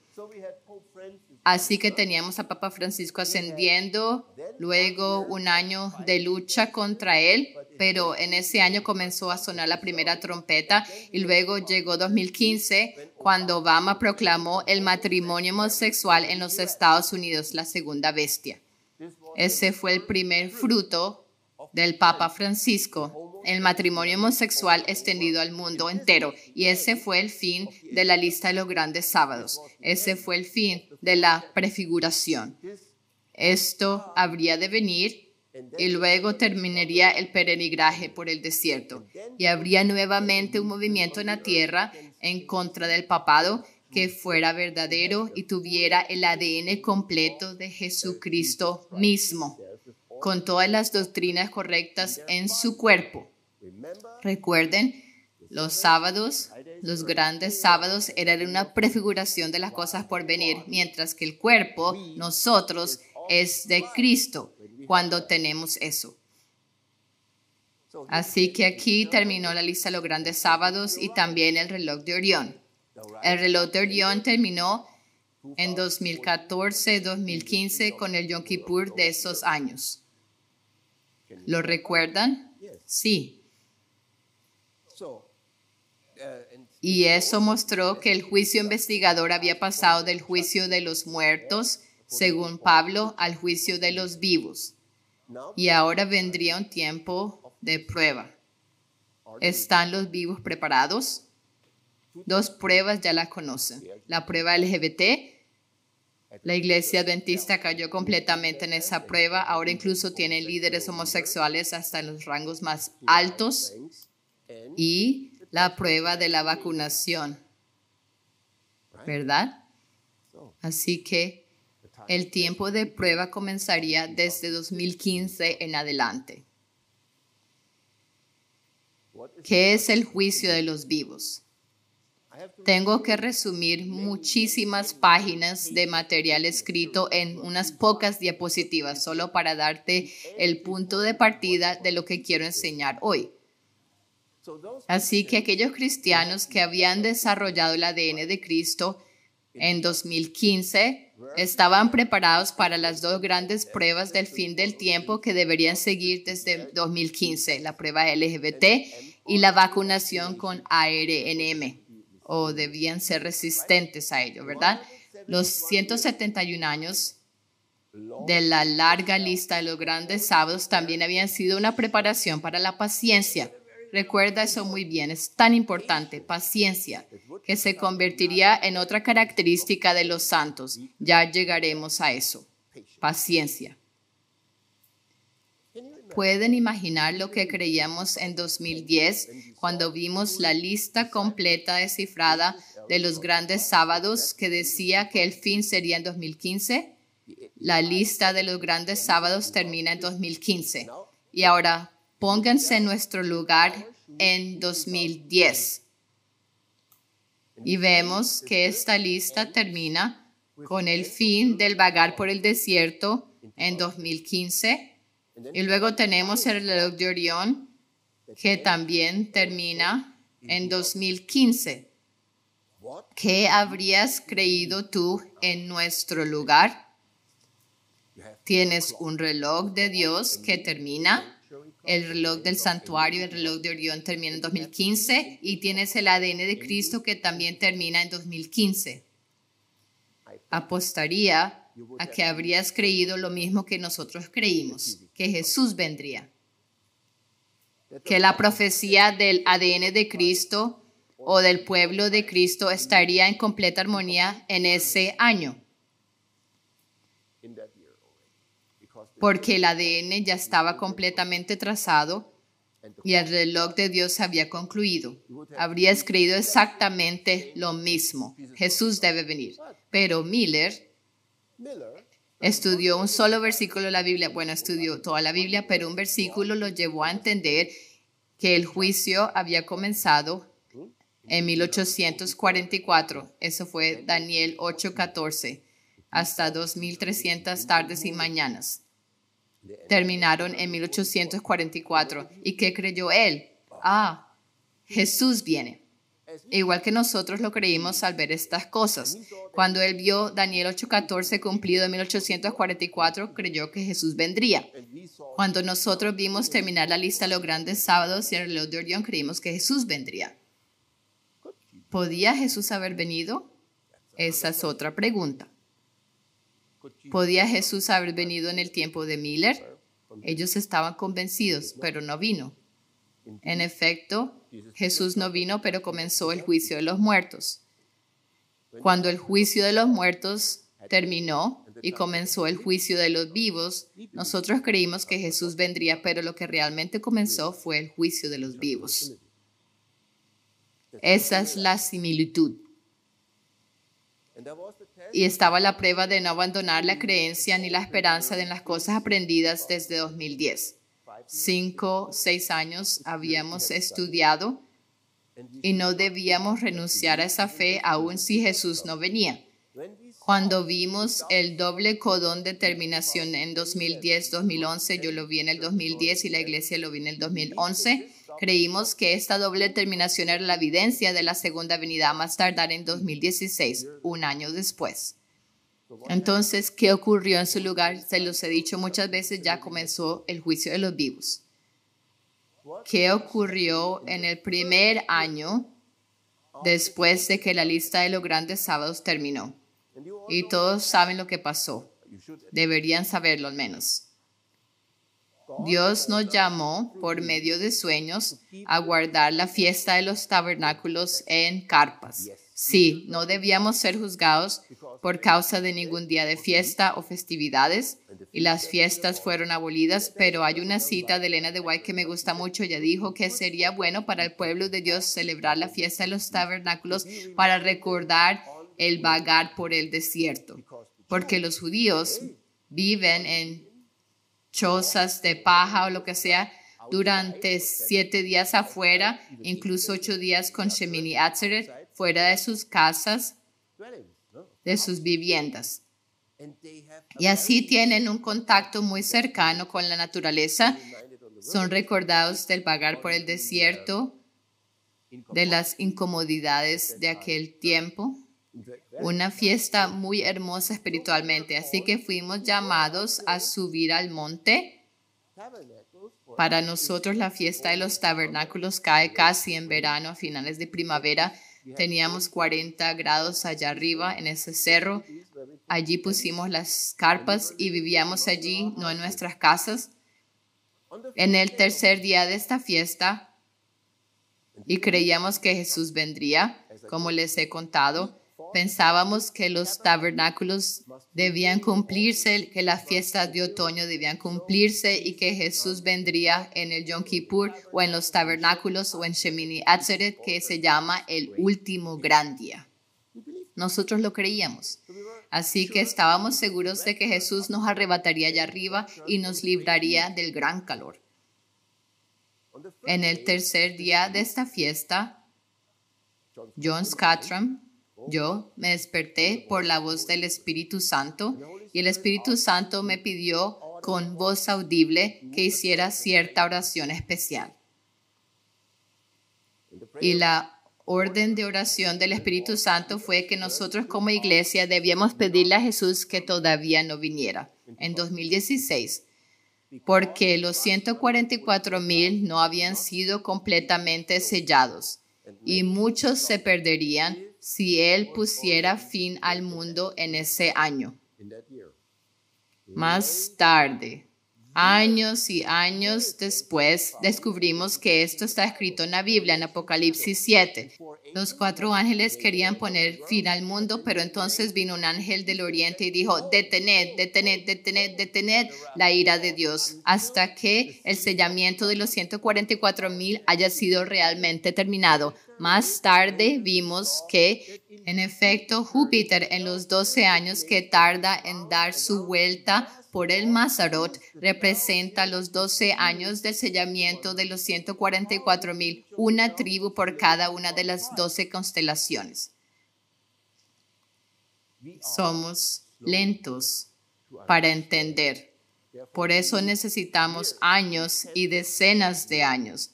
Así que teníamos a Papa Francisco ascendiendo, luego un año de lucha contra él, pero en ese año comenzó a sonar la primera trompeta, y luego llegó 2015 cuando Obama proclamó el matrimonio homosexual en los Estados Unidos, la segunda bestia. Ese fue el primer fruto del Papa Francisco, el matrimonio homosexual extendido al mundo entero. Y ese fue el fin de la lista de los grandes sábados. Ese fue el fin de la prefiguración. Esto habría de venir y luego terminaría el peregrinaje por el desierto. Y habría nuevamente un movimiento en la tierra en contra del papado que fuera verdadero y tuviera el ADN completo de Jesucristo mismo, con todas las doctrinas correctas en su cuerpo. Recuerden, los sábados, los grandes sábados, eran una prefiguración de las cosas por venir, mientras que el cuerpo, nosotros, es de Cristo cuando tenemos eso. Así que aquí terminó la lista de los grandes sábados y también el reloj de Orión. El reloj de Orión terminó en 2014, 2015 con el Yom Kippur de esos años. ¿Lo recuerdan? Sí. Y eso mostró que el juicio investigador había pasado del juicio de los muertos, según Pablo, al juicio de los vivos. Y ahora vendría un tiempo de prueba. ¿Están los vivos preparados? 2 pruebas ya las conocen. La prueba LGBT. La iglesia adventista cayó completamente en esa prueba. Ahora incluso tienen líderes homosexuales hasta en los rangos más altos. Y la prueba de la vacunación. ¿Verdad? Así que el tiempo de prueba comenzaría desde 2015 en adelante. ¿Qué es el juicio de los vivos? Tengo que resumir muchísimas páginas de material escrito en unas pocas diapositivas, solo para darte el punto de partida de lo que quiero enseñar hoy. Así que aquellos cristianos que habían desarrollado el ADN de Cristo en 2015 estaban preparados para las 2 grandes pruebas del fin del tiempo que deberían seguir desde 2015, la prueba LGBT y la vacunación con ARNM, o debían ser resistentes a ello, ¿verdad? Los 171 años de la larga lista de los grandes sábados también habían sido una preparación para la paciencia. Recuerda eso muy bien, es tan importante, paciencia, que se convertiría en otra característica de los santos. Ya llegaremos a eso, paciencia. ¿Pueden imaginar lo que creíamos en 2010 cuando vimos la lista completa descifrada de los grandes sábados que decía que el fin sería en 2015? La lista de los grandes sábados termina en 2015. Y ahora, pónganse en nuestro lugar en 2010. Y vemos que esta lista termina con el fin del vagar por el desierto en 2015. Y luego tenemos el reloj de Orión, que también termina en 2015. ¿Qué habrías creído tú en nuestro lugar? Tienes un reloj de Dios que termina. El reloj del santuario, el reloj de Orión termina en 2015 y tienes el ADN de Cristo que también termina en 2015. Apostaría a que habrías creído lo mismo que nosotros creímos, que Jesús vendría. Que la profecía del ADN de Cristo o del pueblo de Cristo estaría en completa armonía en ese año. Porque el ADN ya estaba completamente trazado y el reloj de Dios había concluido. Habrías creído exactamente lo mismo. Jesús debe venir. Pero Miller estudió un solo versículo de la Biblia. Bueno, estudió toda la Biblia, pero un versículo lo llevó a entender que el juicio había comenzado en 1844. Eso fue Daniel 8:14, hasta 2300 tardes y mañanas. Terminaron en 1844. ¿Y qué creyó él? Jesús viene. Igual que nosotros lo creímos al ver estas cosas. Cuando él vio Daniel 8:14 cumplido en 1844, creyó que Jesús vendría. Cuando nosotros vimos terminar la lista de los grandes sábados y el reloj de Orión, creímos que Jesús vendría. ¿Podía Jesús haber venido? Esa es otra pregunta. ¿Podía Jesús haber venido en el tiempo de Miller? Ellos estaban convencidos, pero no vino. En efecto, Jesús no vino, pero comenzó el juicio de los muertos. Cuando el juicio de los muertos terminó y comenzó el juicio de los vivos, nosotros creímos que Jesús vendría, pero lo que realmente comenzó fue el juicio de los vivos. Esa es la similitud. Y estaba la prueba de no abandonar la creencia ni la esperanza en las cosas aprendidas desde 2010. 5, 6 años habíamos estudiado y no debíamos renunciar a esa fe aun si Jesús no venía. Cuando vimos el doble codón de terminación en 2010-2011, yo lo vi en el 2010 y la iglesia lo vi en el 2011, creímos que esta doble terminación era la evidencia de la segunda venida a más tardar en 2016, un año después. Entonces, ¿qué ocurrió en su lugar? Se los he dicho muchas veces, ya comenzó el juicio de los vivos. ¿Qué ocurrió en el primer año después de que la lista de los grandes sábados terminó? Y todos saben lo que pasó. Deberían saberlo al menos. Dios nos llamó por medio de sueños a guardar la fiesta de los tabernáculos en carpas. Sí, no debíamos ser juzgados por causa de ningún día de fiesta o festividades, y las fiestas fueron abolidas, pero hay una cita de Elena de White que me gusta mucho. Ella dijo que sería bueno para el pueblo de Dios celebrar la fiesta de los tabernáculos para recordar el vagar por el desierto, porque los judíos viven en chozas de paja o lo que sea durante 7 días afuera, incluso 8 días con Shemini Atzeret, fuera de sus casas, de sus viviendas. Y así tienen un contacto muy cercano con la naturaleza. Son recordados del vagar por el desierto, de las incomodidades de aquel tiempo. Una fiesta muy hermosa espiritualmente. Así que fuimos llamados a subir al monte. Para nosotros la fiesta de los tabernáculos cae casi en verano, a finales de primavera. Teníamos 40 grados allá arriba en ese cerro. Allí pusimos las carpas y vivíamos allí, no en nuestras casas. En el tercer día de esta fiesta, y creíamos que Jesús vendría, como les he contado, pensábamos que los tabernáculos debían cumplirse, que las fiestas de otoño debían cumplirse y que Jesús vendría en el Yom Kippur o en los tabernáculos o en Shemini Atzeret, que se llama el último gran día. Nosotros lo creíamos. Así que estábamos seguros de que Jesús nos arrebataría allá arriba y nos libraría del gran calor. En el tercer día de esta fiesta, John Scattram, yo me desperté por la voz del Espíritu Santo y el Espíritu Santo me pidió con voz audible que hiciera cierta oración especial. Y la orden de oración del Espíritu Santo fue que nosotros como iglesia debíamos pedirle a Jesús que todavía no viniera en 2016, porque los 144,000 no habían sido completamente sellados y muchos se perderían si Él pusiera fin al mundo en ese año. Más tarde, años y años después, descubrimos que esto está escrito en la Biblia, en Apocalipsis 7. Los 4 ángeles querían poner fin al mundo, pero entonces vino un ángel del oriente y dijo, detened, detened, detened, detened la ira de Dios, hasta que el sellamiento de los 144,000 haya sido realmente terminado. Más tarde vimos que, en efecto, Júpiter en los 12 años que tarda en dar su vuelta por el Mazarot representa los 12 años del sellamiento de los 144,000, una tribu por cada una de las 12 constelaciones. Somos lentos para entender. Por eso necesitamos años y decenas de años.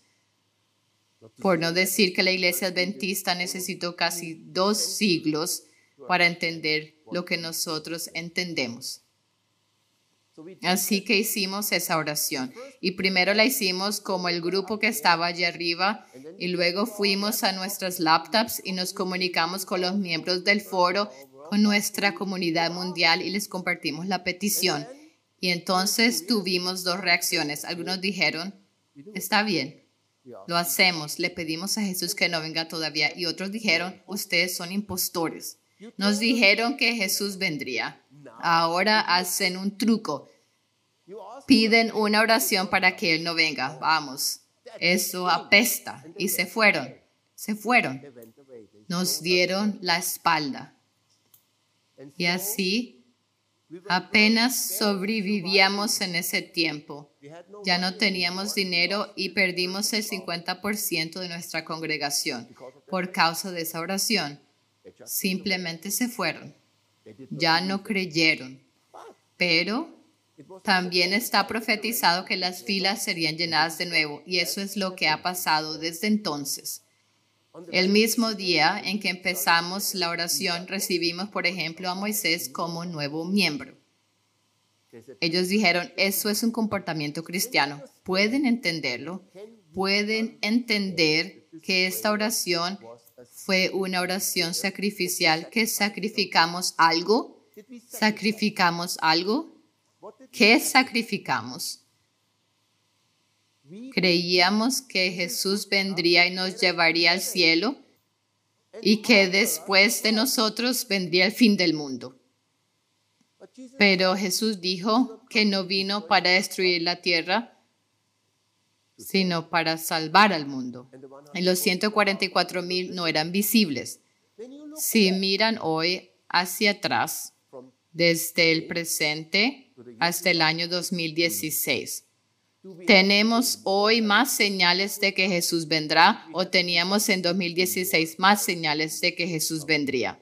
Por no decir que la iglesia adventista necesitó casi 2 siglos para entender lo que nosotros entendemos. Así que hicimos esa oración. Y primero la hicimos como el grupo que estaba allí arriba y luego fuimos a nuestras laptops y nos comunicamos con los miembros del foro, con nuestra comunidad mundial y les compartimos la petición. Y entonces tuvimos 2 reacciones. Algunos dijeron, está bien, lo hacemos, le pedimos a Jesús que no venga todavía. Y otros dijeron, ustedes son impostores. Nos dijeron que Jesús vendría. Ahora hacen un truco. Piden una oración para que Él no venga. Vamos, eso apesta. Y se fueron. Nos dieron la espalda. Y así apenas sobrevivíamos en ese tiempo. Ya no teníamos dinero y perdimos el 50% de nuestra congregación por causa de esa oración. Simplemente se fueron. Ya no creyeron. Pero también está profetizado que las filas serían llenadas de nuevo y eso es lo que ha pasado desde entonces. El mismo día en que empezamos la oración, recibimos, por ejemplo, a Moisés como nuevo miembro. Ellos dijeron, eso es un comportamiento cristiano. ¿Pueden entenderlo? ¿Pueden entender que esta oración fue una oración sacrificial? ¿Que sacrificamos algo? ¿Sacrificamos algo? ¿Qué sacrificamos? Creíamos que Jesús vendría y nos llevaría al cielo y que después de nosotros vendría el fin del mundo. Pero Jesús dijo que no vino para destruir la tierra, sino para salvar al mundo. Y los 144,000 no eran visibles. Si miran hoy hacia atrás, desde el presente hasta el año 2016, ¿tenemos hoy más señales de que Jesús vendrá o teníamos en 2016 más señales de que Jesús vendría?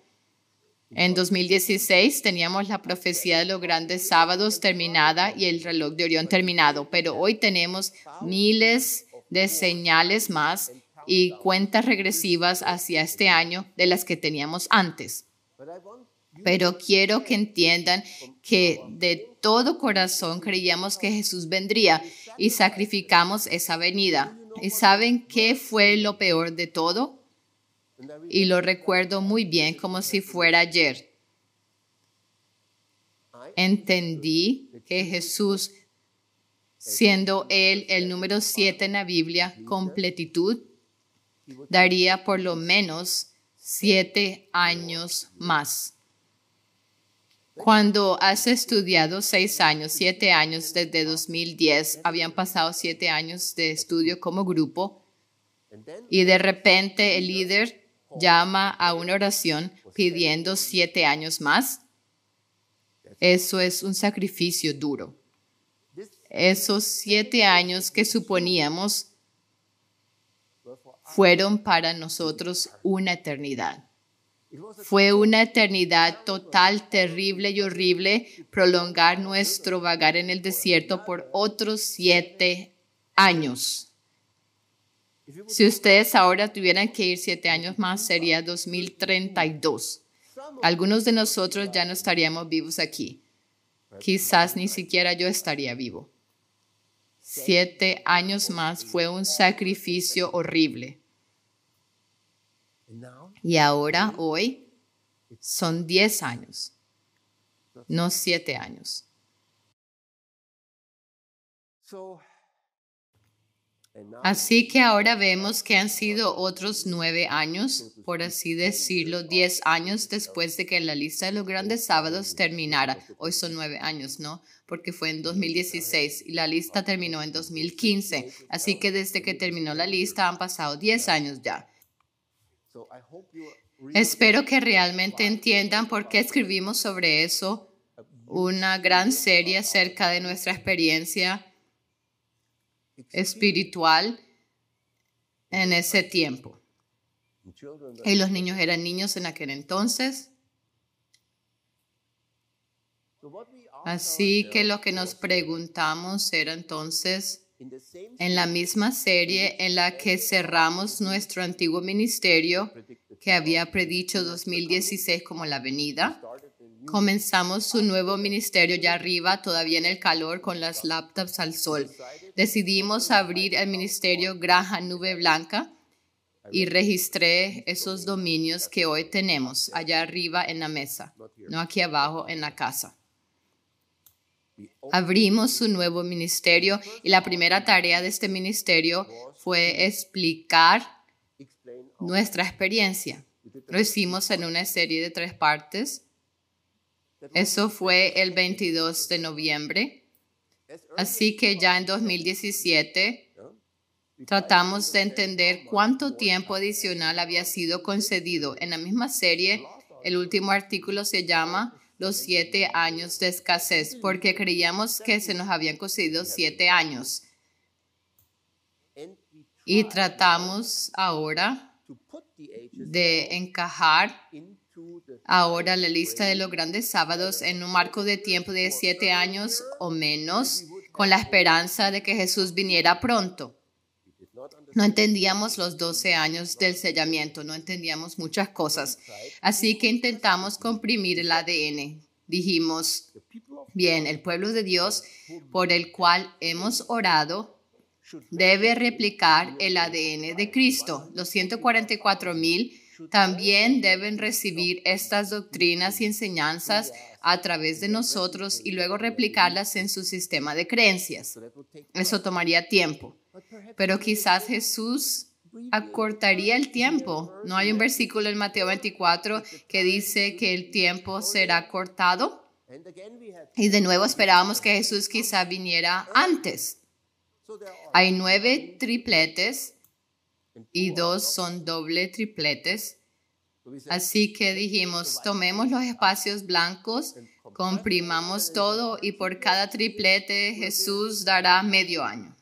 En 2016 teníamos la profecía de los grandes sábados terminada y el reloj de Orión terminado, pero hoy tenemos miles de señales más y cuentas regresivas hacia este año de las que teníamos antes. Pero quiero que entiendan que de todo corazón creíamos que Jesús vendría y sacrificamos esa venida. ¿Y saben qué fue lo peor de todo? Y lo recuerdo muy bien, como si fuera ayer. Entendí que Jesús, siendo Él el número 7 en la Biblia, completitud, daría por lo menos 7 años más. Cuando has estudiado 6 años, 7 años desde 2010, habían pasado 7 años de estudio como grupo, y de repente el líder llama a una oración pidiendo 7 años más. Eso es un sacrificio duro. Esos 7 años que suponíamos fueron para nosotros una eternidad. Fue una eternidad total, terrible y horrible prolongar nuestro vagar en el desierto por otros 7 años. Si ustedes ahora tuvieran que ir 7 años más, sería 2032. Algunos de nosotros ya no estaríamos vivos aquí. Quizás ni siquiera yo estaría vivo. 7 años más fue un sacrificio horrible. Y ahora, hoy, son 10 años, no 7 años. Así que ahora vemos que han sido otros 9 años, por así decirlo, 10 años después de que la lista de los grandes sábados terminara. Hoy son 9 años, ¿no? Porque fue en 2016 y la lista terminó en 2015. Así que desde que terminó la lista han pasado 10 años ya. Espero que realmente entiendan por qué escribimos sobre eso, una gran serie acerca de nuestra experiencia espiritual en ese tiempo. Y los niños eran niños en aquel entonces. Así que lo que nos preguntamos era entonces, en la misma serie en la que cerramos nuestro antiguo ministerio, que había predicho 2016 como la venida, comenzamos un nuevo ministerio ya arriba, todavía en el calor, con las laptops al sol. Decidimos abrir el ministerio Graham Nube Blanca y registré esos dominios que hoy tenemos allá arriba en la mesa, no aquí abajo en la casa. Abrimos un nuevo ministerio y la primera tarea de este ministerio fue explicar nuestra experiencia. Lo hicimos en una serie de 3 partes. Eso fue el 22 de noviembre. Así que ya en 2017 tratamos de entender cuánto tiempo adicional había sido concedido. En la misma serie, el último artículo se llama Los 7 años de escasez, porque creíamos que se nos habían concedido 7 años. Y tratamos ahora de encajar ahora la lista de los grandes sábados en un marco de tiempo de 7 años o menos, con la esperanza de que Jesús viniera pronto. No entendíamos los 12 años del sellamiento, no entendíamos muchas cosas. Así que intentamos comprimir el ADN. Dijimos, bien, el pueblo de Dios por el cual hemos orado debe replicar el ADN de Cristo. Los 144,000 también deben recibir estas doctrinas y enseñanzas a través de nosotros y luego replicarlas en su sistema de creencias. Eso tomaría tiempo. Pero quizás Jesús acortaría el tiempo. ¿No hay un versículo en Mateo 24 que dice que el tiempo será cortado? Y de nuevo esperábamos que Jesús quizá viniera antes. Hay 9 tripletes y 2 son doble tripletes. Así que dijimos, tomemos los espacios blancos, comprimamos todo y por cada triplete Jesús dará medio año.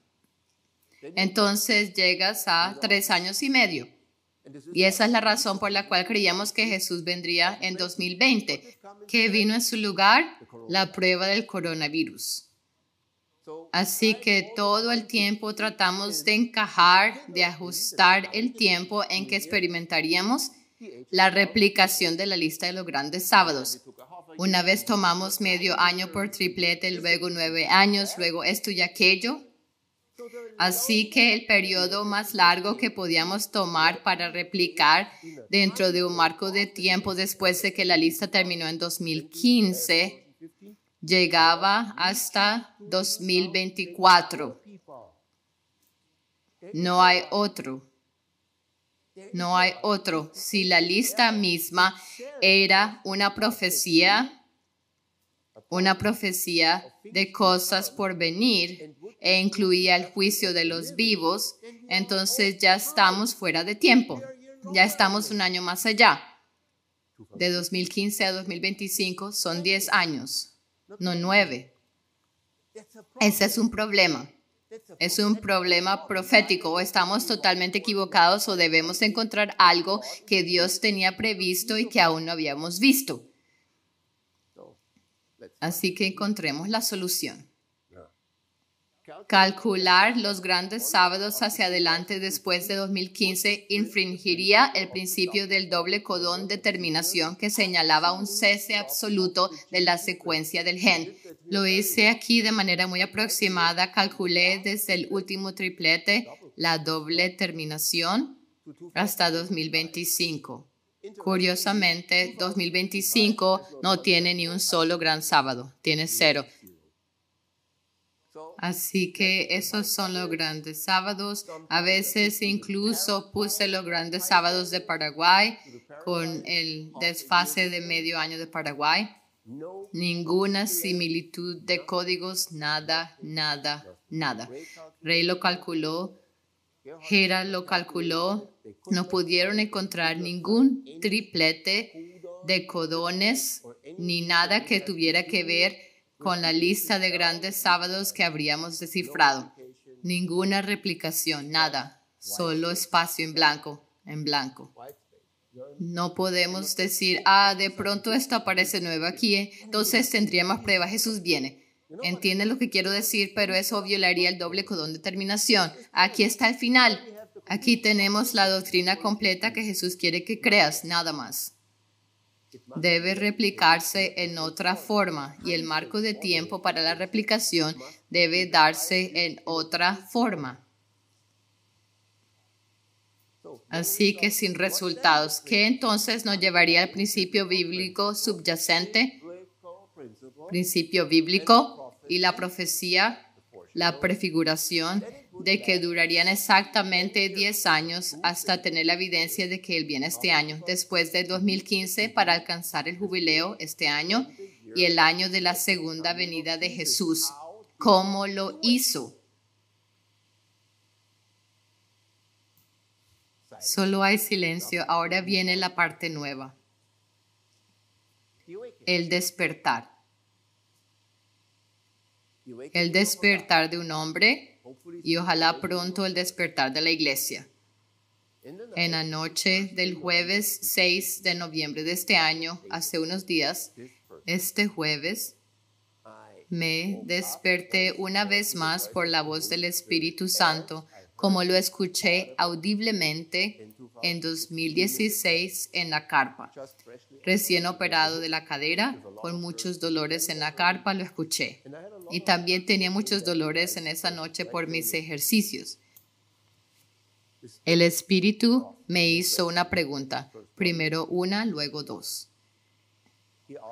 Entonces llegas a 3 años y medio. Y esa es la razón por la cual creíamos que Jesús vendría en 2020. ¿Qué vino en su lugar? La prueba del coronavirus. Así que todo el tiempo tratamos de encajar, de ajustar el tiempo en que experimentaríamos la replicación de la lista de los grandes sábados. Una vez tomamos medio año por triplete, luego 9 años, luego esto y aquello. Así que el periodo más largo que podíamos tomar para replicar dentro de un marco de tiempo después de que la lista terminó en 2015 llegaba hasta 2024. No hay otro. No hay otro. Si la lista misma era una profecía de cosas por venir e incluía el juicio de los vivos, entonces ya estamos fuera de tiempo. Ya estamos un año más allá. De 2015 a 2025 son 10 años, no 9. Ese es un problema. Es un problema profético. O estamos totalmente equivocados o debemos encontrar algo que Dios tenía previsto y que aún no habíamos visto. Así que encontremos la solución. Calcular los grandes sábados hacia adelante después de 2015 infringiría el principio del doble codón de terminación que señalaba un cese absoluto de la secuencia del gen. Lo hice aquí de manera muy aproximada. Calculé desde el último triplete la doble terminación hasta 2025. Curiosamente, 2025 no tiene ni un solo gran sábado, tiene 0. Así que esos son los grandes sábados. A veces incluso puse los grandes sábados de Paraguay con el desfase de medio año de Paraguay. Ninguna similitud de códigos, nada. Rey lo calculó, Gera lo calculó. No pudieron encontrar ningún triplete de codones ni nada que tuviera que ver con la lista de grandes sábados que habríamos descifrado. Ninguna replicación, nada, solo espacio en blanco. No podemos decir, de pronto esto aparece nuevo aquí, entonces tendríamos prueba, Jesús viene. Entienden lo que quiero decir, pero eso violaría el doble codón de terminación. Aquí está el final. Aquí tenemos la doctrina completa que Jesús quiere que creas, nada más. Debe replicarse en otra forma y el marco de tiempo para la replicación debe darse en otra forma. Así que sin resultados, ¿qué entonces nos llevaría al principio bíblico subyacente? Principio bíblico y la profecía, la prefiguración de que durarían exactamente 10 años hasta tener la evidencia de que Él viene este año, después de 2015 para alcanzar el jubileo este año y el año de la segunda venida de Jesús. ¿Cómo lo hizo? Solo hay silencio. Ahora viene la parte nueva. El despertar. El despertar de un hombre y ojalá pronto el despertar de la iglesia. En la noche del jueves 6 de noviembre de este año, hace unos días, este jueves, me desperté una vez más por la voz del Espíritu Santo como lo escuché audiblemente en 2016 en la carpa. Recién operado de la cadera, con muchos dolores en la carpa, lo escuché. Y también tenía muchos dolores en esa noche por mis ejercicios. El Espíritu me hizo una pregunta, primero una, luego dos.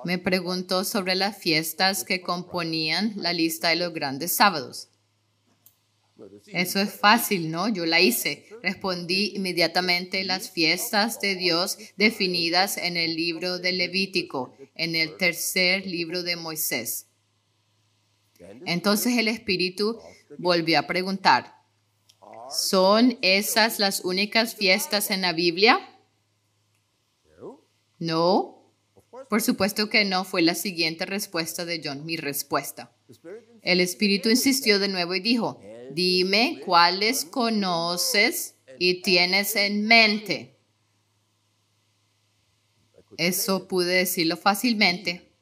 Me preguntó sobre las fiestas que componían la lista de los grandes sábados. Eso es fácil, ¿no? Yo la hice. Respondí inmediatamente las fiestas de Dios definidas en el libro de Levítico, en el tercer libro de Moisés. Entonces el Espíritu volvió a preguntar, ¿son esas las únicas fiestas en la Biblia? No. Por supuesto que no, fue la siguiente respuesta de John, mi respuesta. El Espíritu insistió de nuevo y dijo, dime cuáles conoces y tienes en mente. Eso pude decirlo fácilmente.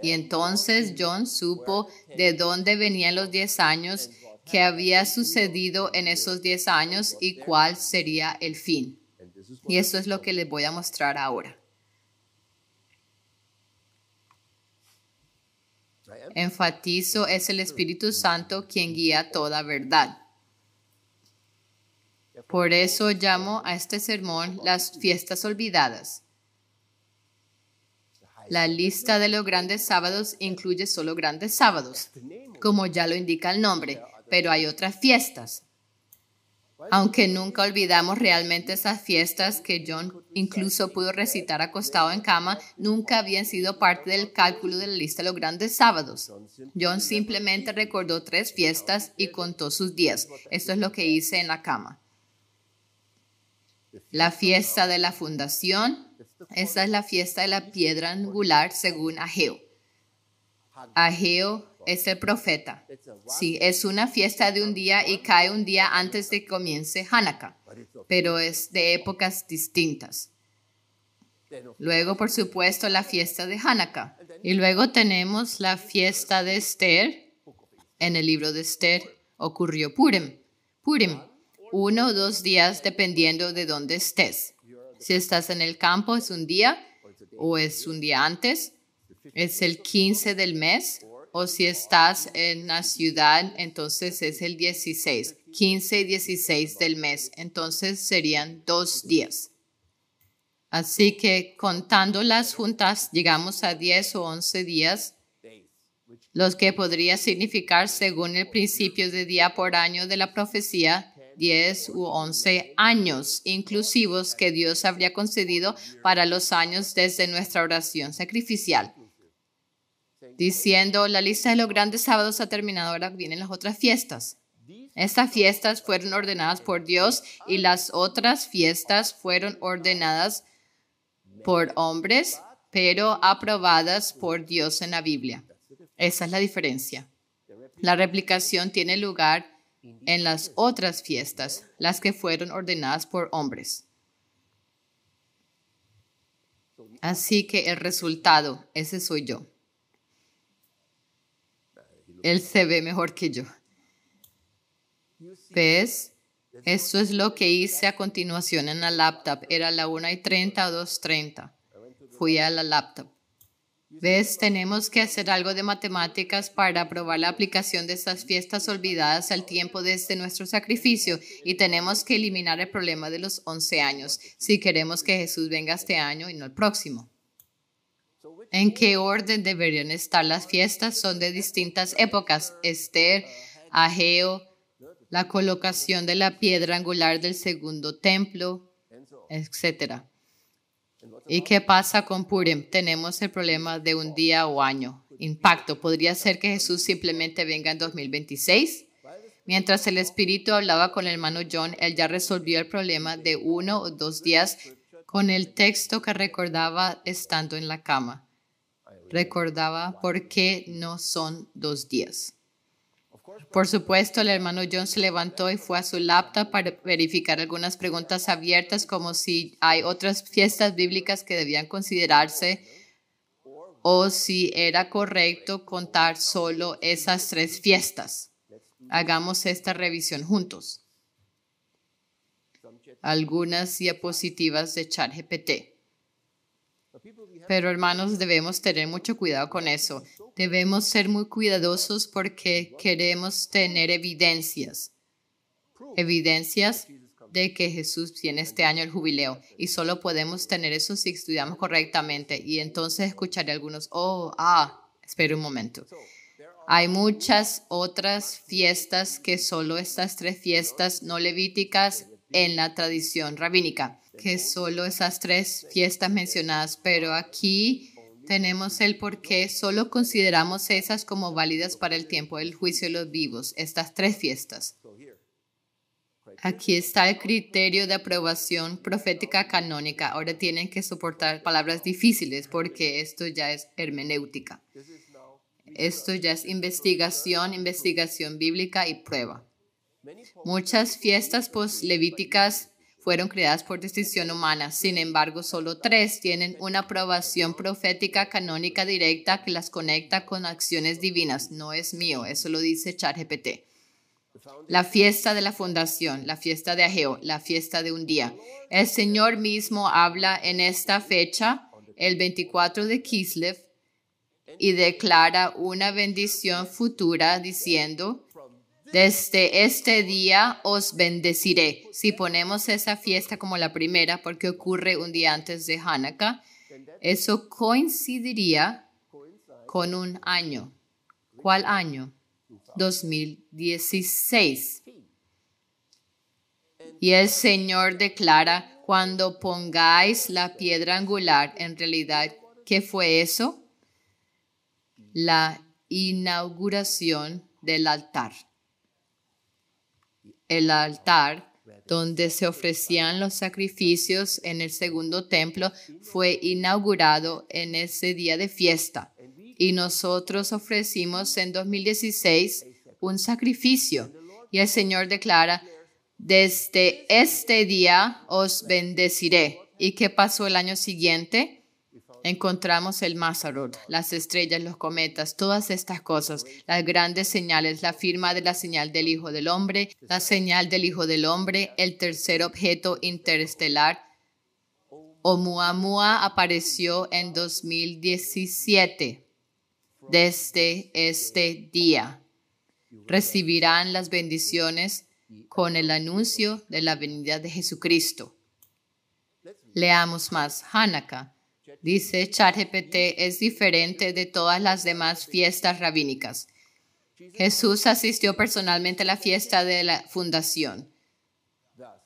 Y entonces John supo de dónde venían los 10 años, qué había sucedido en esos 10 años y cuál sería el fin. Y eso es lo que les voy a mostrar ahora. Enfatizo, es el Espíritu Santo quien guía toda verdad. Por eso llamo a este sermón las fiestas olvidadas. La lista de los grandes sábados incluye solo grandes sábados, como ya lo indica el nombre, pero hay otras fiestas. Aunque nunca olvidamos realmente esas fiestas que John incluso pudo recitar acostado en cama, nunca habían sido parte del cálculo de la lista de los grandes sábados. John simplemente recordó 3 fiestas y contó sus días. Esto es lo que hice en la cama. La fiesta de la fundación, esa es la fiesta de la piedra angular según Ageo. Ageo es el profeta. Sí, es una fiesta de un día y cae un día antes de que comience Hanukkah, pero es de épocas distintas. Luego, por supuesto, la fiesta de Hanukkah. Y luego tenemos la fiesta de Esther. En el libro de Esther ocurrió Purim. 1 o 2 días dependiendo de dónde estés. Si estás en el campo es un día o es un día antes. Es el 15 del mes. O si estás en la ciudad, entonces es el 16. 15 y 16 del mes. Entonces serían 2 días. Así que contándolas juntas, llegamos a 10 o 11 días, los que podría significar, según el principio de día por año de la profecía, 10 u 11 años inclusivos que Dios habría concedido para los años desde nuestra oración sacrificial. Diciendo, la lista de los grandes sábados ha terminado, ahora vienen las otras fiestas. Estas fiestas fueron ordenadas por Dios y las otras fiestas fueron ordenadas por hombres, pero aprobadas por Dios en la Biblia. Esa es la diferencia. La replicación tiene lugar en las otras fiestas, las que fueron ordenadas por hombres. Así que el resultado, ese soy yo. Él se ve mejor que yo. ¿Ves? Esto es lo que hice a continuación en la laptop. Era la 1:30 o 2:30. Fui a la laptop. ¿Ves? Tenemos que hacer algo de matemáticas para probar la aplicación de estas fiestas olvidadas al tiempo desde nuestro sacrificio y tenemos que eliminar el problema de los 11 años si queremos que Jesús venga este año y no el próximo. ¿En qué orden deberían estar las fiestas? Son de distintas épocas. Esther, Ageo, la colocación de la piedra angular del segundo templo, etc. ¿Y qué pasa con Purim? Tenemos el problema de un día o año. Impacto. ¿Podría ser que Jesús simplemente venga en 2026? Mientras el Espíritu hablaba con el hermano John, él ya resolvió el problema de 1 o 2 días con el texto que recordaba estando en la cama. Recordaba por qué no son 2 días. Por supuesto, el hermano John se levantó y fue a su laptop para verificar algunas preguntas abiertas, como si hay otras fiestas bíblicas que debían considerarse o si era correcto contar solo esas 3 fiestas. Hagamos esta revisión juntos. algunas diapositivas de ChatGPT. Pero hermanos, debemos tener mucho cuidado con eso. Debemos ser muy cuidadosos porque queremos tener evidencias de que Jesús viene este año al jubileo. Y solo podemos tener eso si estudiamos correctamente. Y entonces escucharé algunos, espera un momento. Hay muchas otras fiestas que solo estas 3 fiestas no levíticas en la tradición rabínica, que solo esas 3 fiestas mencionadas, pero aquí tenemos el por qué solo consideramos esas como válidas para el tiempo del juicio de los vivos, estas 3 fiestas. Aquí está el criterio de aprobación profética canónica. Ahora tienen que soportar palabras difíciles porque esto ya es hermenéutica. Esto ya es investigación bíblica y prueba. Muchas fiestas postlevíticas fueron creadas por decisión humana. Sin embargo, solo 3 tienen una aprobación profética canónica directa que las conecta con acciones divinas. No es mío, eso lo dice ChatGPT. La fiesta de la fundación, la fiesta de Ageo, la fiesta de un día. El Señor mismo habla en esta fecha, el 24 de Kislev, y declara una bendición futura diciendo, desde este día os bendeciré. Si ponemos esa fiesta como la primera, porque ocurre un día antes de Hanukkah, eso coincidiría con un año. ¿Cuál año? 2016. Y el Señor declara, cuando pongáis la piedra angular, en realidad, ¿qué fue eso? La inauguración del altar. El altar donde se ofrecían los sacrificios en el segundo templo fue inaugurado en ese día de fiesta. Y nosotros ofrecimos en 2016 un sacrificio. Y el Señor declara, desde este día os bendeciré. ¿Y qué pasó el año siguiente? Encontramos el Mazarot, las estrellas, los cometas, todas estas cosas, las grandes señales, la firma de la señal del Hijo del Hombre, la señal del Hijo del Hombre, el tercer objeto interestelar. Oumuamua apareció en 2017. Desde este día recibirán las bendiciones con el anuncio de la venida de Jesucristo. Leamos más. Hanukkah. Dice ChatGPT, es diferente de todas las demás fiestas rabínicas. Jesús asistió personalmente a la fiesta de la fundación,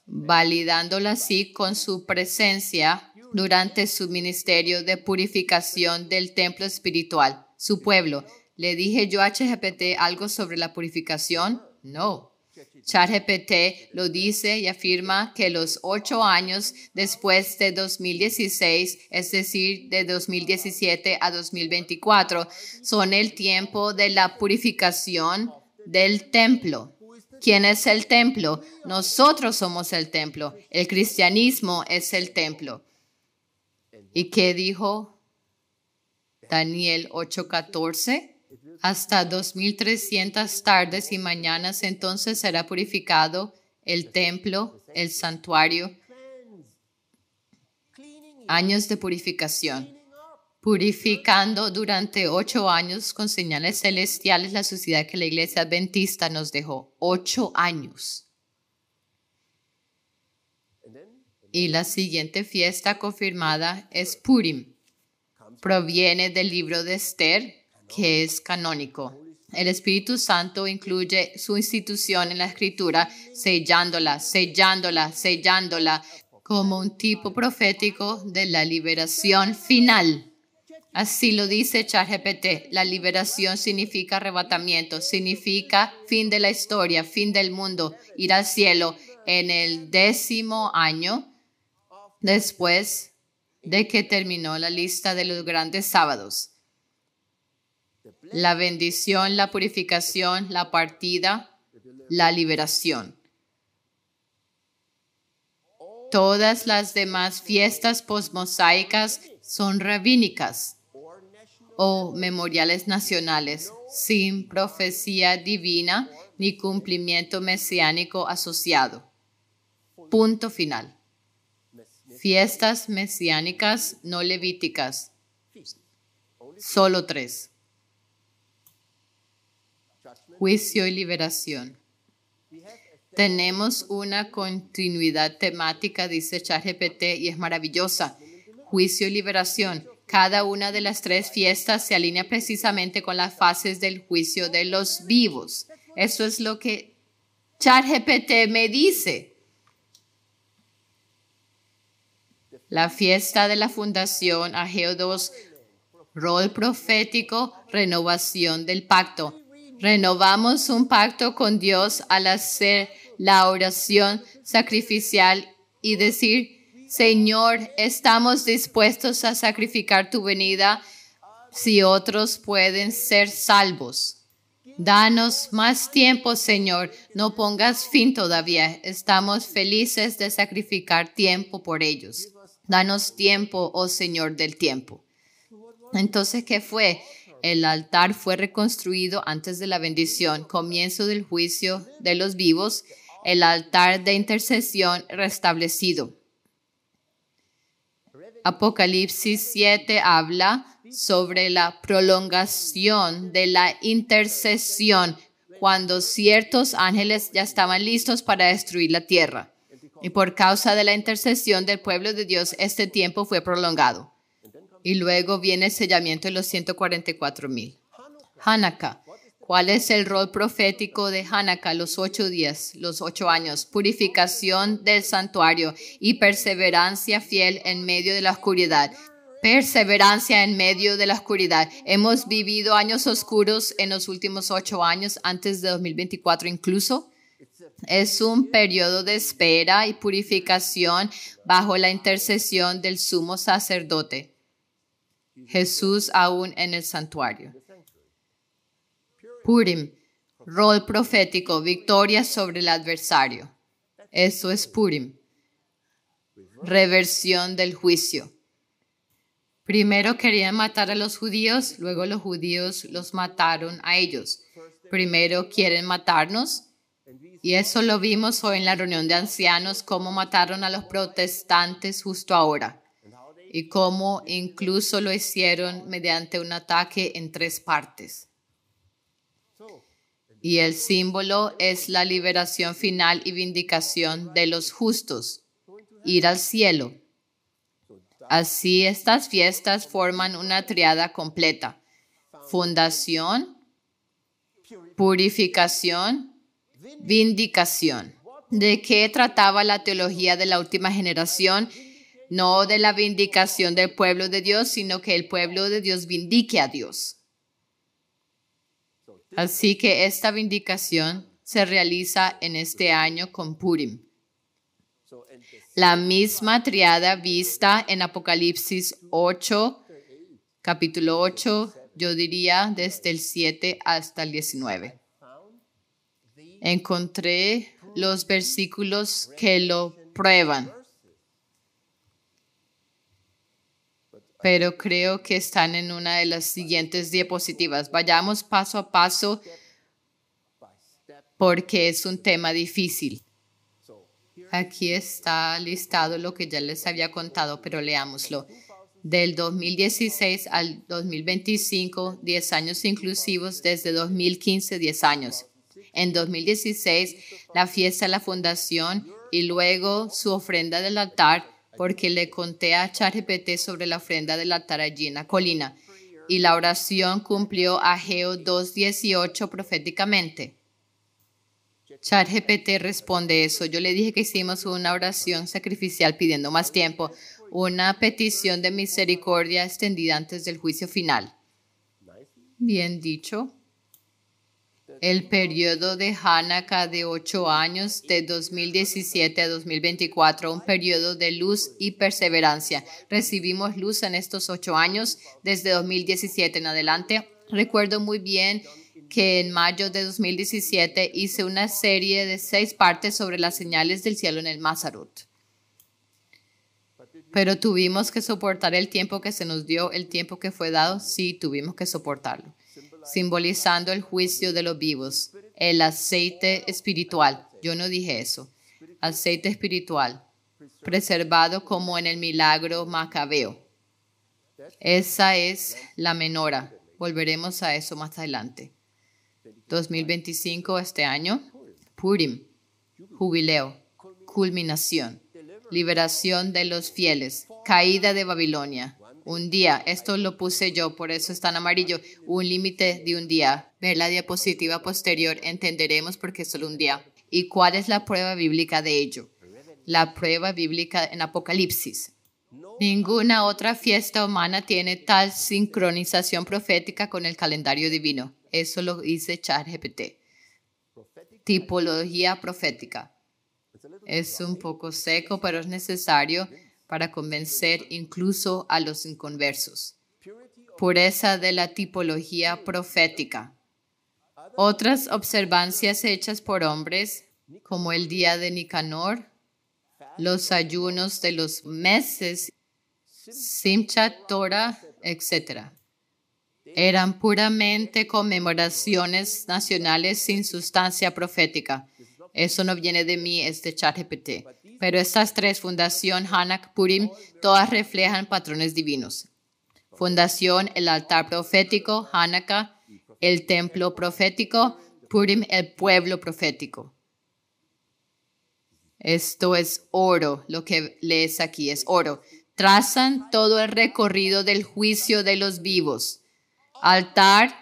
validándola así con su presencia durante su ministerio de purificación del templo espiritual, su pueblo. ¿Le dije yo a ChatGPT algo sobre la purificación? No. ChatGPT lo dice y afirma que los 8 años después de 2016, es decir, de 2017 a 2024, son el tiempo de la purificación del templo. ¿Quién es el templo? Nosotros somos el templo. El cristianismo es el templo. ¿Y qué dijo Daniel 8:14? Hasta 2300 tardes y mañanas entonces será purificado el templo, el santuario. Años de purificación. Purificando durante 8 años con señales celestiales la sociedad que la Iglesia Adventista nos dejó. 8 años. Y la siguiente fiesta confirmada es Purim. Proviene del libro de Esther, que es canónico. El Espíritu Santo incluye su institución en la Escritura, sellándola como un tipo profético de la liberación final. Así lo dice ChatGPT. La liberación significa arrebatamiento, significa fin de la historia, fin del mundo, ir al cielo en el 10º año después de que terminó la lista de los grandes sábados. La bendición, la purificación, la partida, la liberación. Todas las demás fiestas posmosaicas son rabínicas o memoriales nacionales, sin profecía divina ni cumplimiento mesiánico asociado. Punto final. Fiestas mesiánicas no levíticas. Solo 3. Juicio y liberación. Tenemos una continuidad temática, dice ChatGPT, y es maravillosa. Juicio y liberación. Cada una de las 3 fiestas se alinea precisamente con las fases del juicio de los vivos. Eso es lo que ChatGPT me dice. La fiesta de la fundación, Ageo 2, rol profético, renovación del pacto. Renovamos un pacto con Dios al hacer la oración sacrificial y decir, Señor, estamos dispuestos a sacrificar tu venida si otros pueden ser salvos. Danos más tiempo, Señor. No pongas fin todavía. Estamos felices de sacrificar tiempo por ellos. Danos tiempo, oh Señor del tiempo. Entonces, ¿qué fue? El altar fue reconstruido antes de la bendición, comienzo del juicio de los vivos, el altar de intercesión restablecido. Apocalipsis 7 habla sobre la prolongación de la intercesión cuando ciertos ángeles ya estaban listos para destruir la tierra. Y por causa de la intercesión del pueblo de Dios, este tiempo fue prolongado. Y luego viene el sellamiento de los 144,000. Hanukkah. ¿Cuál es el rol profético de Hanukkah? Los 8 días, los 8 años. Purificación del santuario y perseverancia fiel en medio de la oscuridad. Perseverancia en medio de la oscuridad. Hemos vivido años oscuros en los últimos 8 años, antes de 2024 incluso. Es un periodo de espera y purificación bajo la intercesión del sumo sacerdote. Jesús aún en el santuario. Purim, rol profético, victoria sobre el adversario. Eso es Purim. Reversión del juicio. Primero querían matar a los judíos, luego los judíos los mataron a ellos. Primero quieren matarnos, y eso lo vimos hoy en la reunión de ancianos, cómo mataron a los protestantes justo ahora. Y cómo incluso lo hicieron mediante un ataque en 3 partes. Y el símbolo es la liberación final y vindicación de los justos, ir al cielo. Así estas fiestas forman una triada completa. Fundación, purificación, vindicación. ¿De qué trataba la teología de la última generación? No de la vindicación del pueblo de Dios, sino que el pueblo de Dios vindique a Dios. Así que esta vindicación se realiza en este año con Purim. La misma triada vista en Apocalipsis 8, capítulo 8, yo diría desde el 7 hasta el 19. Encontré los versículos que lo prueban, pero creo que están en una de las siguientes diapositivas. Vayamos paso a paso porque es un tema difícil. Aquí está listado lo que ya les había contado, pero leámoslo. Del 2016 al 2025, 10 años inclusivos, desde 2015, 10 años. En 2016, la fiesta de la fundación y luego su ofrenda del altar, porque le conté a ChatGPT sobre la ofrenda del altar allí en la colina. Y la oración cumplió Ageo 2:18 proféticamente. ChatGPT responde eso. Yo le dije que hicimos una oración sacrificial pidiendo más tiempo, una petición de misericordia extendida antes del juicio final. Bien dicho. El periodo de Hanukkah de 8 años, de 2017 a 2024, un periodo de luz y perseverancia. Recibimos luz en estos 8 años, desde 2017 en adelante. Recuerdo muy bien que en mayo de 2017 hice una serie de 6 partes sobre las señales del cielo en el Mazarut. Pero tuvimos que soportar el tiempo que se nos dio, el tiempo que fue dado, sí, tuvimos que soportarlo. Simbolizando el juicio de los vivos, el aceite espiritual. Yo no dije eso. aceite espiritual, preservado como en el milagro macabeo. Esa es la menora. Volveremos a eso más adelante. 2025, este año, Purim, jubileo, culminación, liberación de los fieles, caída de Babilonia. Un día, esto lo puse yo, por eso está en amarillo, un límite de un día. Ver la diapositiva posterior, entenderemos por qué es solo un día. ¿Y cuál es la prueba bíblica de ello? La prueba bíblica en Apocalipsis. Ninguna otra fiesta humana tiene tal sincronización profética con el calendario divino. Eso lo dice ChatGPT. Tipología profética. Es un poco seco, pero es necesario para convencer incluso a los inconversos. Pureza de la tipología profética. Otras observancias hechas por hombres, como el día de Nicanor, los ayunos de los meses, Simchat Torah, etc. Eran puramente conmemoraciones nacionales sin sustancia profética. Eso no viene de mí, es de ChatGPT. Pero estas tres, fundación, Hanukkah, Purim, todas reflejan patrones divinos. Fundación, el altar profético, Hanukkah, el templo profético, Purim, el pueblo profético. Esto es oro, lo que lees aquí es oro. Trazan todo el recorrido del juicio de los vivos. Altar,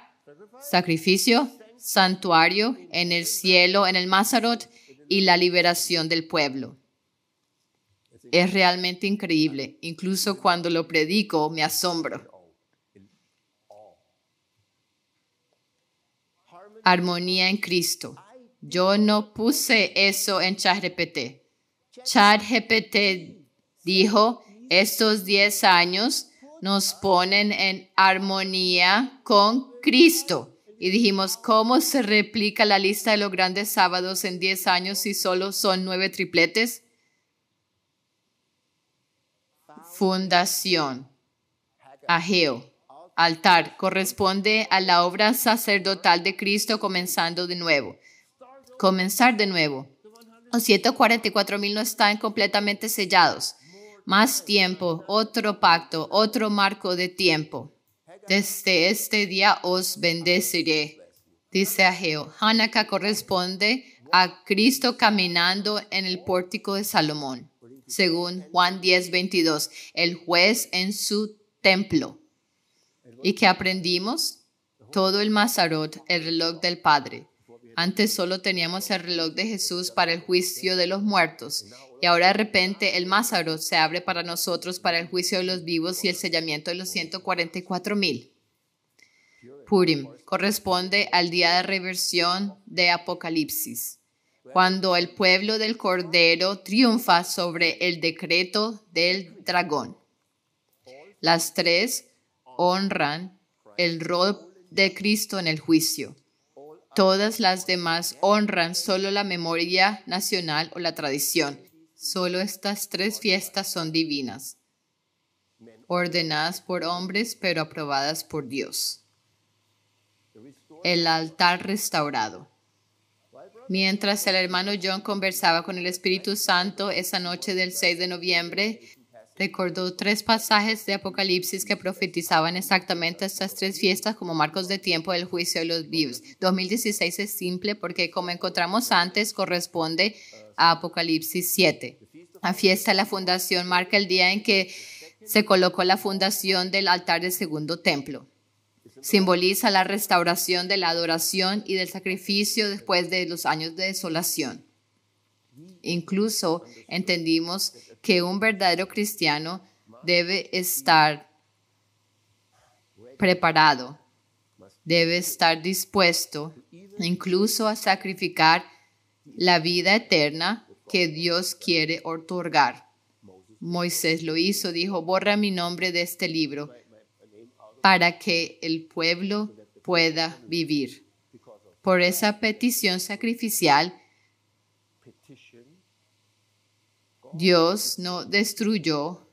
sacrificio, santuario, en el cielo, en el Mazarot y la liberación del pueblo. Es realmente increíble. Incluso cuando lo predico, me asombro. Armonía en Cristo. Yo no puse eso en ChatGPT. ChatGPT dijo, estos 10 años nos ponen en armonía con Cristo. Y dijimos, ¿cómo se replica la lista de los grandes sábados en 10 años si solo son 9 tripletes? Fundación, Ageo, altar, corresponde a la obra sacerdotal de Cristo comenzando de nuevo. Comenzar de nuevo. Los 144,000 no están completamente sellados. Más tiempo, otro pacto, otro marco de tiempo. Desde este día os bendeciré, dice Ageo. Hanukkah corresponde a Cristo caminando en el pórtico de Salomón, según Juan 10:22, el juez en su templo. ¿Y qué aprendimos? Todo el Mazarot, el reloj del Padre. Antes solo teníamos el reloj de Jesús para el juicio de los muertos. Y ahora de repente el Mazarot se abre para nosotros para el juicio de los vivos y el sellamiento de los 144,000. Purim corresponde al día de reversión de Apocalipsis, cuando el pueblo del Cordero triunfa sobre el decreto del dragón. Las tres honran el rol de Cristo en el juicio. Todas las demás honran solo la memoria nacional o la tradición. Solo estas tres fiestas son divinas, ordenadas por hombres, pero aprobadas por Dios. El altar restaurado. Mientras el hermano John conversaba con el Espíritu Santo esa noche del 6 de noviembre, recordó 3 pasajes de Apocalipsis que profetizaban exactamente estas 3 fiestas como marcos de tiempo del juicio de los vivos. 2016 es simple porque, como encontramos antes, corresponde a Apocalipsis 7. La fiesta de la fundación marca el día en que se colocó la fundación del altar del segundo templo. Simboliza la restauración de la adoración y del sacrificio después de los años de desolación. Incluso entendimos que un verdadero cristiano debe estar preparado, debe estar dispuesto incluso a sacrificar la vida eterna que Dios quiere otorgar. Moisés lo hizo, dijo, borra mi nombre de este libro para que el pueblo pueda vivir. Por esa petición sacrificial, Dios no destruyó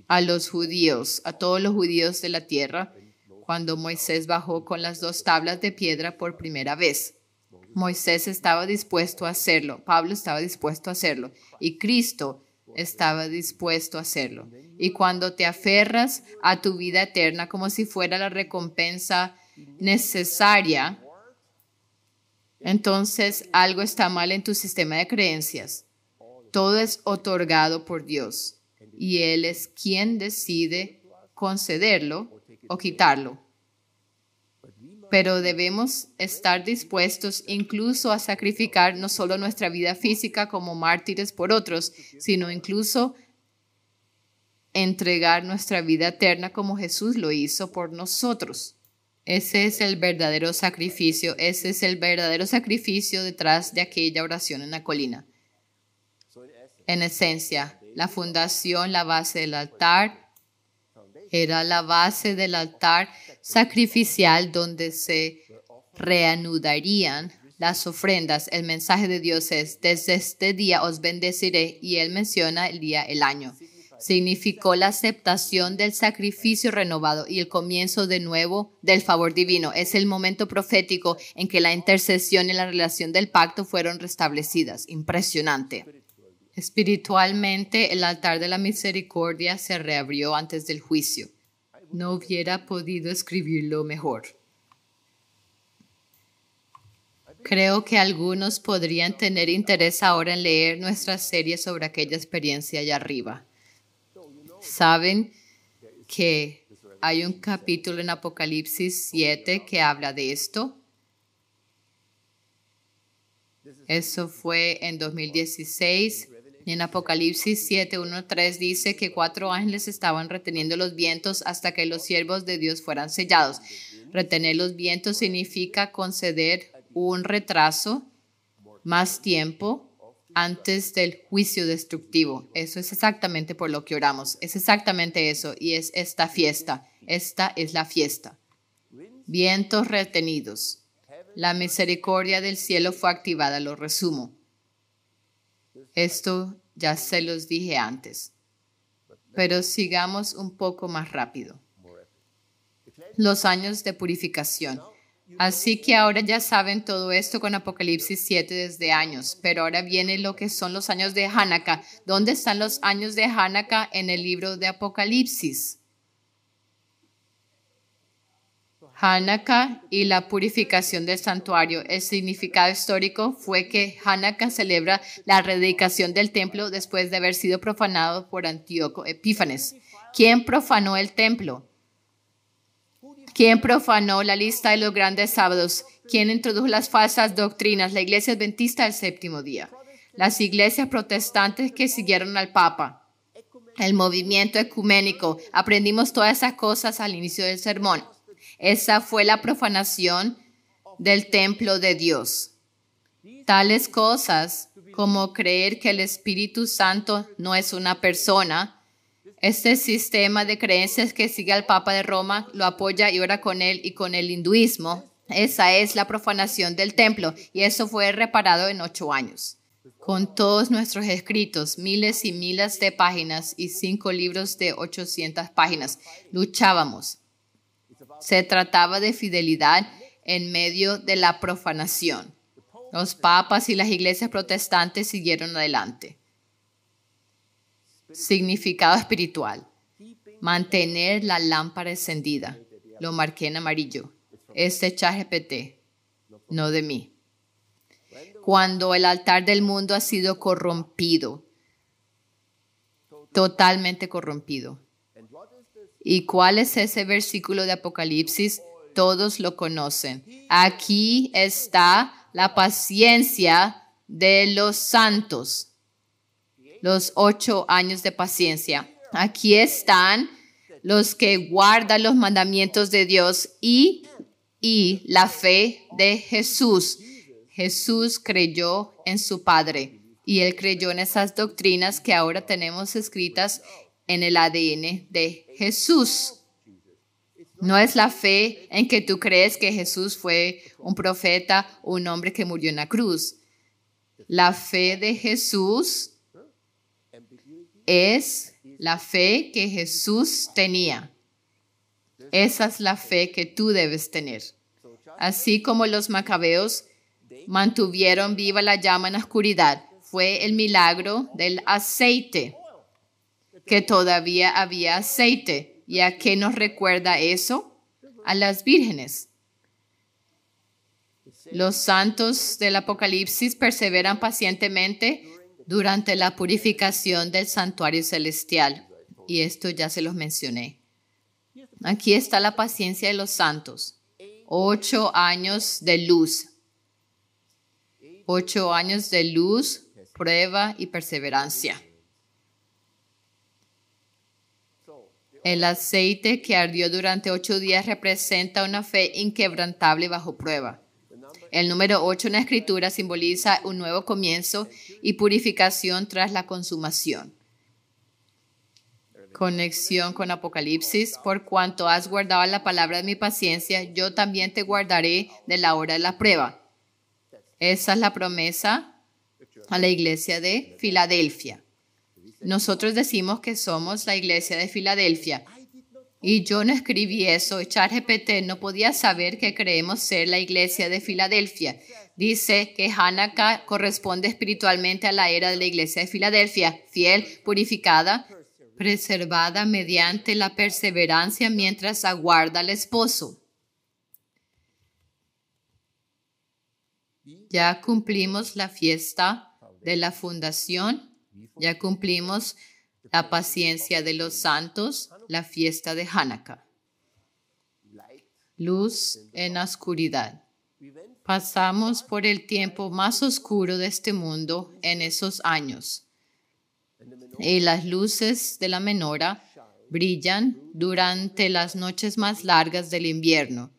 a los judíos, a todos los judíos de la tierra, cuando Moisés bajó con las 2 tablas de piedra por primera vez. Moisés estaba dispuesto a hacerlo, Pablo estaba dispuesto a hacerlo y Cristo estaba dispuesto a hacerlo. Y cuando te aferras a tu vida eterna como si fuera la recompensa necesaria, entonces algo está mal en tu sistema de creencias. Todo es otorgado por Dios y Él es quien decide concederlo o quitarlo. Pero debemos estar dispuestos incluso a sacrificar no solo nuestra vida física como mártires por otros, sino incluso entregar nuestra vida eterna como Jesús lo hizo por nosotros. Ese es el verdadero sacrificio, ese es el verdadero sacrificio detrás de aquella oración en la colina. En esencia, la fundación, la base del altar, era la base del altar sacrificial donde se reanudarían las ofrendas. El mensaje de Dios es, desde este día os bendeciré, y Él menciona el día, el año. Significó la aceptación del sacrificio renovado y el comienzo de nuevo del favor divino. Es el momento profético en que la intercesión y la relación del pacto fueron restablecidas. Impresionante. Espiritualmente, el altar de la misericordia se reabrió antes del juicio. No hubiera podido escribirlo mejor. Creo que algunos podrían tener interés ahora en leer nuestra serie sobre aquella experiencia allá arriba. Saben que hay un capítulo en Apocalipsis 7 que habla de esto. Eso fue en 2016. Y en Apocalipsis 7, 1, 3 dice que 4 ángeles estaban reteniendo los vientos hasta que los siervos de Dios fueran sellados. Retener los vientos significa conceder un retraso, más tiempo, antes del juicio destructivo. Eso es exactamente por lo que oramos. Es exactamente eso. Y es esta fiesta. Esta es la fiesta. Vientos retenidos. La misericordia del cielo fue activada. Lo resumo. Esto ya se los dije antes. Pero sigamos un poco más rápido. Los años de purificación. Así que ahora ya saben todo esto con Apocalipsis 7 desde años, pero ahora viene lo que son los años de Hanukkah. ¿Dónde están los años de Hanukkah en el libro de Apocalipsis? Hanukkah y la purificación del santuario. El significado histórico fue que Hanukkah celebra la rededicación del templo después de haber sido profanado por Antíoco Epífanes. ¿Quién profanó el templo? ¿Quién profanó la lista de los grandes sábados? ¿Quién introdujo las falsas doctrinas? La iglesia adventista del séptimo día. Las iglesias protestantes que siguieron al Papa. El movimiento ecuménico. Aprendimos todas esas cosas al inicio del sermón. Esa fue la profanación del templo de Dios. Tales cosas como creer que el Espíritu Santo no es una persona. Este sistema de creencias que sigue al Papa de Roma, lo apoya y ora con él y con el hinduismo. Esa es la profanación del templo y eso fue reparado en 8 años. Con todos nuestros escritos, miles y miles de páginas y 5 libros de 800 páginas, luchábamos. Se trataba de fidelidad en medio de la profanación. Los papas y las iglesias protestantes siguieron adelante. Significado espiritual. Mantener la lámpara encendida. Lo marqué en amarillo. Es de ChatGPT, no de mí. Cuando el altar del mundo ha sido corrompido, totalmente corrompido. ¿Y cuál es ese versículo de Apocalipsis? Todos lo conocen. Aquí está la paciencia de los santos. Los 8 años de paciencia. Aquí están los que guardan los mandamientos de Dios y la fe de Jesús. Jesús creyó en su Padre y Él creyó en esas doctrinas que ahora tenemos escritas en el ADN de Jesús. No es la fe en que tú crees que Jesús fue un profeta, un hombre que murió en la cruz. La fe de Jesús es la fe que Jesús tenía. Esa es la fe que tú debes tener. Así como los macabeos mantuvieron viva la llama en la oscuridad. Fue el milagro del aceite, que todavía había aceite. ¿Y a qué nos recuerda eso? A las vírgenes. Los santos del Apocalipsis perseveran pacientemente durante la purificación del santuario celestial. Y esto ya se los mencioné. Aquí está la paciencia de los santos. 8 años de luz. 8 años de luz, prueba y perseverancia. El aceite que ardió durante 8 días representa una fe inquebrantable bajo prueba. El número 8 en la Escritura simboliza un nuevo comienzo y purificación tras la consumación. Conexión con Apocalipsis. Por cuanto has guardado la palabra de mi paciencia, yo también te guardaré de la hora de la prueba. Esa es la promesa a la iglesia de Filadelfia. Nosotros decimos que somos la iglesia de Filadelfia. Y yo no escribí eso. ChatGPT no podía saber que creemos ser la iglesia de Filadelfia. Dice que Hanukkah corresponde espiritualmente a la era de la iglesia de Filadelfia, fiel, purificada, preservada mediante la perseverancia mientras aguarda al esposo. Ya cumplimos la fiesta de la fundación, ya cumplimos la paciencia de los santos, la fiesta de Hanukkah. Luz en la oscuridad. Pasamos por el tiempo más oscuro de este mundo en esos años. Y las luces de la menora brillan durante las noches más largas del invierno.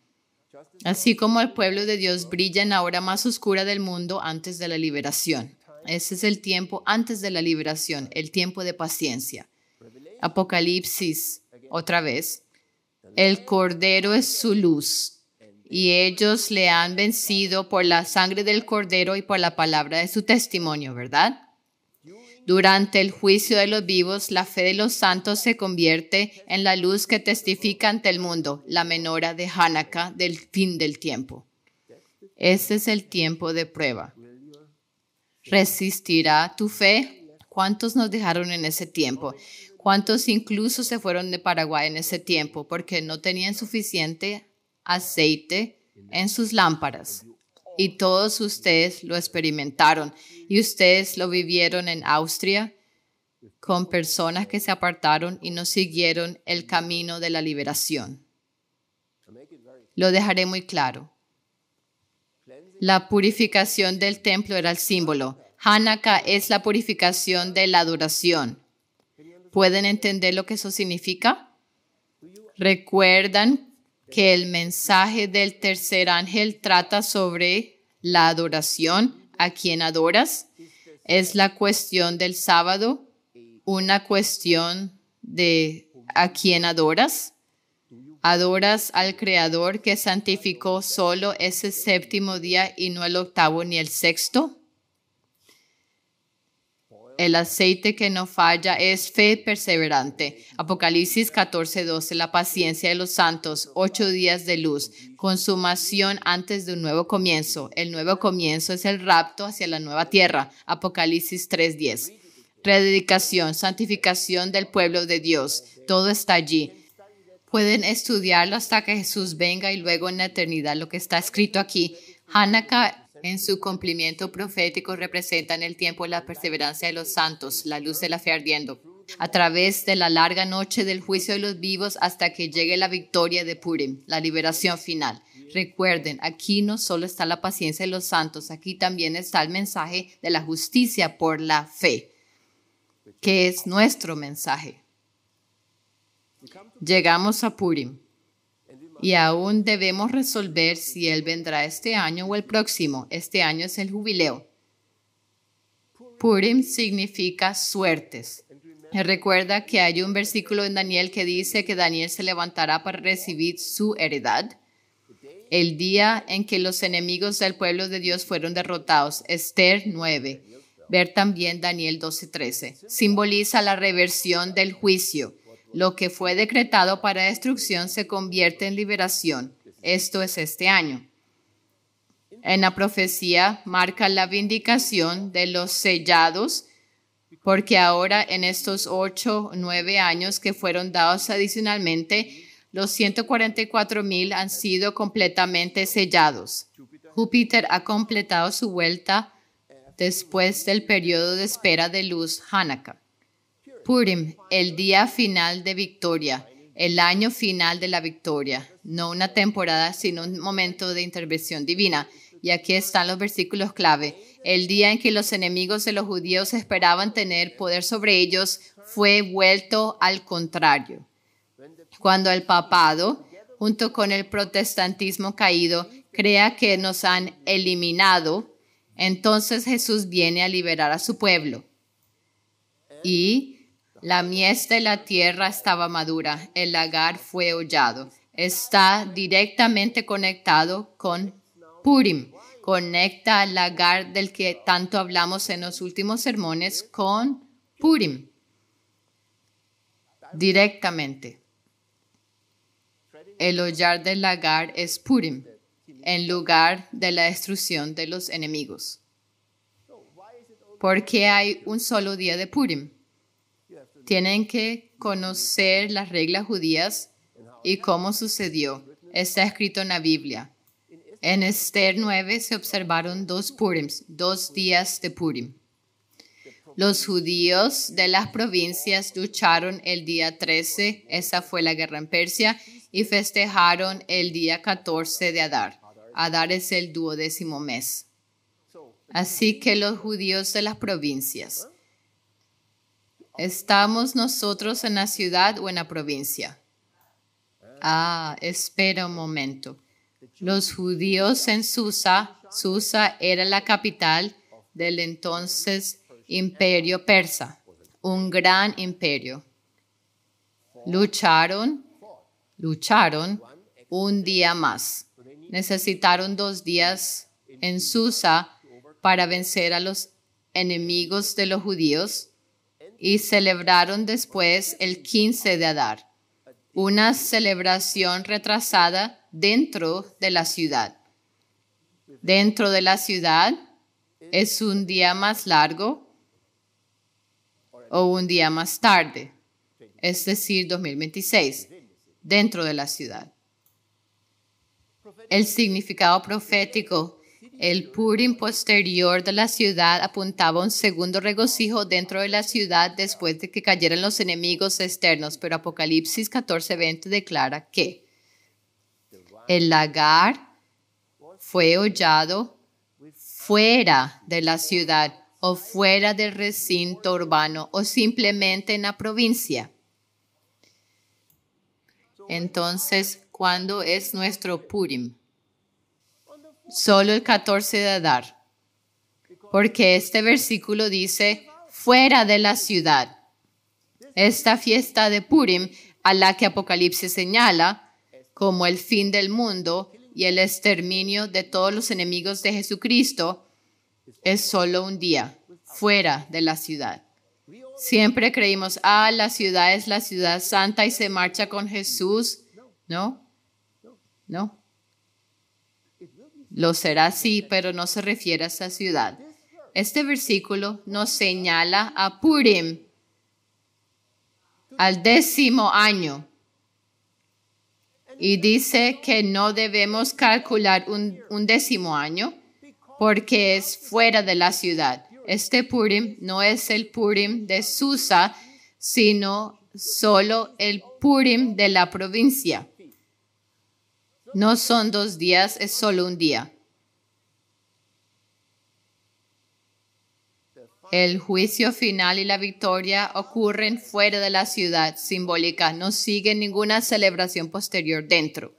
Así como el pueblo de Dios brilla en la hora más oscura del mundo antes de la liberación. Ese es el tiempo antes de la liberación, el tiempo de paciencia. Apocalipsis, otra vez. El Cordero es su luz, y ellos le han vencido por la sangre del Cordero y por la palabra de su testimonio, ¿verdad? Durante el juicio de los vivos, la fe de los santos se convierte en la luz que testifica ante el mundo, la menora de Hanukkah del fin del tiempo. Ese es el tiempo de prueba. ¿Resistirá tu fe? ¿Cuántos nos dejaron en ese tiempo? ¿Cuántos incluso se fueron de Paraguay en ese tiempo porque no tenían suficiente aceite en sus lámparas? Y todos ustedes lo experimentaron. Y ustedes lo vivieron en Austria con personas que se apartaron y no siguieron el camino de la liberación. Lo dejaré muy claro. La purificación del templo era el símbolo. Hanukkah es la purificación de la adoración. ¿Pueden entender lo que eso significa? ¿Recuerdan que el mensaje del tercer ángel trata sobre la adoración? ¿A quién adoras? ¿Es la cuestión del sábado una cuestión de a quién adoras? ¿Adoras al Creador que santificó solo ese séptimo día y no el octavo ni el sexto? El aceite que no falla es fe perseverante. Apocalipsis 14:12, la paciencia de los santos, 8 días de luz, consumación antes de un nuevo comienzo. El nuevo comienzo es el rapto hacia la nueva tierra. Apocalipsis 3:10. Rededicación, santificación del pueblo de Dios. Todo está allí. Pueden estudiarlo hasta que Jesús venga y luego en la eternidad lo que está escrito aquí. Hanukkah en su cumplimiento profético representan el tiempo de la perseverancia de los santos, la luz de la fe ardiendo, a través de la larga noche del juicio de los vivos hasta que llegue la victoria de Purim, la liberación final. Recuerden, aquí no solo está la paciencia de los santos, aquí también está el mensaje de la justicia por la fe, que es nuestro mensaje. Llegamos a Purim. Y aún debemos resolver si Él vendrá este año o el próximo. Este año es el jubileo. Purim significa suertes. Y recuerda que hay un versículo en Daniel que dice que Daniel se levantará para recibir su heredad. El día en que los enemigos del pueblo de Dios fueron derrotados. Esther 9. Ver también Daniel 12:13. Simboliza la reversión del juicio. Lo que fue decretado para destrucción se convierte en liberación. Esto es este año. en la profecía marca la vindicación de los sellados, porque ahora en estos 8 o 9 años que fueron dados adicionalmente, los 144,000 han sido completamente sellados. Júpiter ha completado su vuelta después del periodo de espera de luz Hanukkah. Purim, el día final de victoria, el año final de la victoria, no una temporada, sino un momento de intervención divina. Y aquí están los versículos clave. El día en que los enemigos de los judíos esperaban tener poder sobre ellos fue vuelto al contrario. Cuando el papado, junto con el protestantismo caído, crea que nos han eliminado, entonces Jesús viene a liberar a su pueblo. Y la mies de la tierra estaba madura, el lagar fue hollado. Está directamente conectado con Purim. Conecta al lagar del que tanto hablamos en los últimos sermones con Purim. Directamente. El hollar del lagar es Purim, en lugar de la destrucción de los enemigos. ¿Por qué hay un solo día de Purim? Tienen que conocer las reglas judías y cómo sucedió. Está escrito en la Biblia. En Esther 9 se observaron 2 Purims, 2 días de Purim. Los judíos de las provincias lucharon el día 13, esa fue la guerra en Persia, y festejaron el día 14 de Adar. Adar es el 12º mes. Así que los judíos de las provincias, ¿estamos nosotros en la ciudad o en la provincia? Espera un momento. Los judíos en Susa, Susa era la capital del entonces imperio persa, un gran imperio. Lucharon un día más. Necesitaron 2 días en Susa para vencer a los enemigos de los judíos y celebraron después el 15 de Adar, una celebración retrasada dentro de la ciudad. Dentro de la ciudad es un día más largo o un día más tarde, es decir, 2026, dentro de la ciudad. El significado profético, el Purim posterior de la ciudad apuntaba a un segundo regocijo dentro de la ciudad después de que cayeran los enemigos externos, pero Apocalipsis 14:20 declara que el lagar fue hollado fuera de la ciudad o fuera del recinto urbano o simplemente en la provincia. Entonces, ¿cuándo es nuestro Purim? Solo el 14 de Adar, porque este versículo dice fuera de la ciudad. Esta fiesta de Purim, a la que Apocalipsis señala como el fin del mundo y el exterminio de todos los enemigos de Jesucristo, es solo un día fuera de la ciudad. Siempre creímos, la ciudad es la ciudad santa y se marcha con Jesús. No. Lo será así, pero no se refiere a esa ciudad. Este versículo nos señala a Purim, al 10º año. Y dice que no debemos calcular un 10º año porque es fuera de la ciudad. Este Purim no es el Purim de Susa, sino solo el Purim de la provincia. No son 2 días, es solo un día. El juicio final y la victoria ocurren fuera de la ciudad simbólica, no siguen ninguna celebración posterior dentro.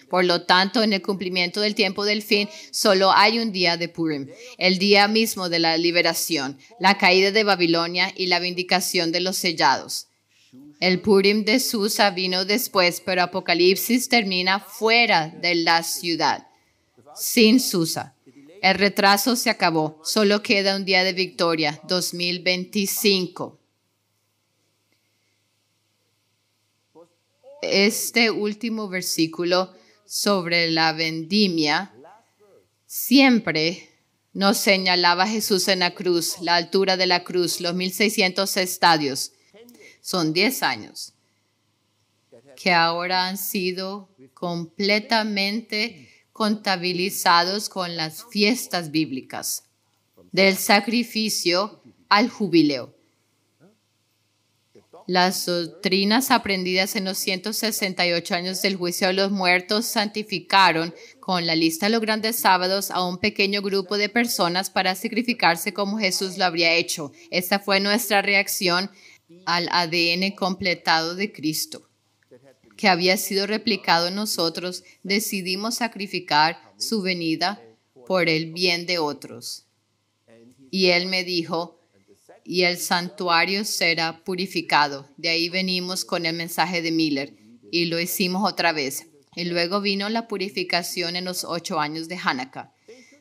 Por lo tanto, en el cumplimiento del tiempo del fin, solo hay un día de Purim, el día mismo de la liberación, la caída de Babilonia y la vindicación de los sellados. El Purim de Susa vino después, pero Apocalipsis termina fuera de la ciudad, sin Susa. El retraso se acabó, solo queda un día de victoria, 2025. Este último versículo sobre la vendimia Siempre nos señalaba Jesús en la cruz, la altura de la cruz, los 1600 estadios. Son 10 años que ahora han sido completamente contabilizados con las fiestas bíblicas, del sacrificio al jubileo. Las doctrinas aprendidas en los 168 años del juicio de los muertos santificaron con la lista de los grandes sábados a un pequeño grupo de personas para sacrificarse como Jesús lo habría hecho. Esta fue nuestra reacción al ADN completado de Cristo, que había sido replicado en nosotros. Decidimos sacrificar su venida por el bien de otros. Y Él me dijo, y el santuario será purificado. De ahí venimos con el mensaje de Miller y lo hicimos otra vez. Y luego vino la purificación en los 8 años de Hanukkah.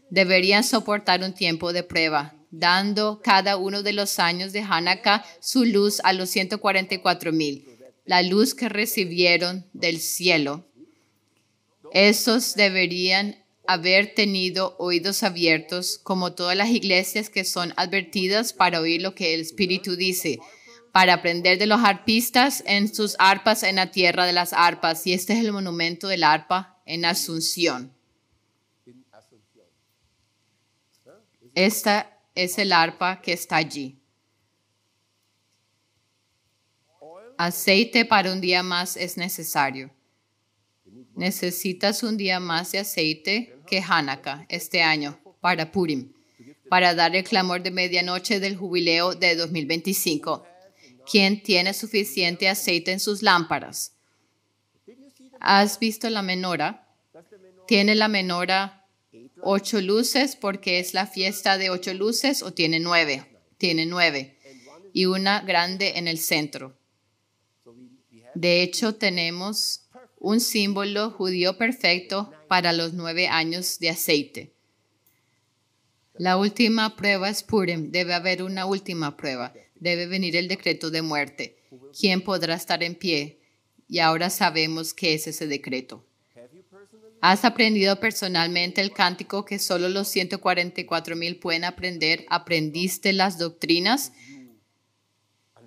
Deberían soportar un tiempo de prueba, dando cada uno de los años de Hanukkah su luz a los 144,000, la luz que recibieron del cielo. Esos deberían haber tenido oídos abiertos, como todas las iglesias que son advertidas para oír lo que el Espíritu dice, para aprender de los arpistas en sus arpas en la tierra de las arpas. Y este es el monumento del arpa en Asunción. Esta es el arpa que está allí. Aceite para un día más es necesario. Necesitas un día más de aceite que Hanukkah este año para Purim, para dar el clamor de medianoche del jubileo de 2025. ¿Quién tiene suficiente aceite en sus lámparas? ¿Has visto la menora? ¿Tiene la menora 8 luces porque es la fiesta de 8 luces o tiene 9? Tiene 9 y una grande en el centro. De hecho, tenemos un símbolo judío perfecto para los 9 años de aceite. La última prueba es Purim. Debe haber una última prueba. Debe venir el decreto de muerte. ¿Quién podrá estar en pie? Y ahora sabemos qué es ese decreto. ¿Has aprendido personalmente el cántico que solo los 144,000 pueden aprender? ¿Aprendiste las doctrinas?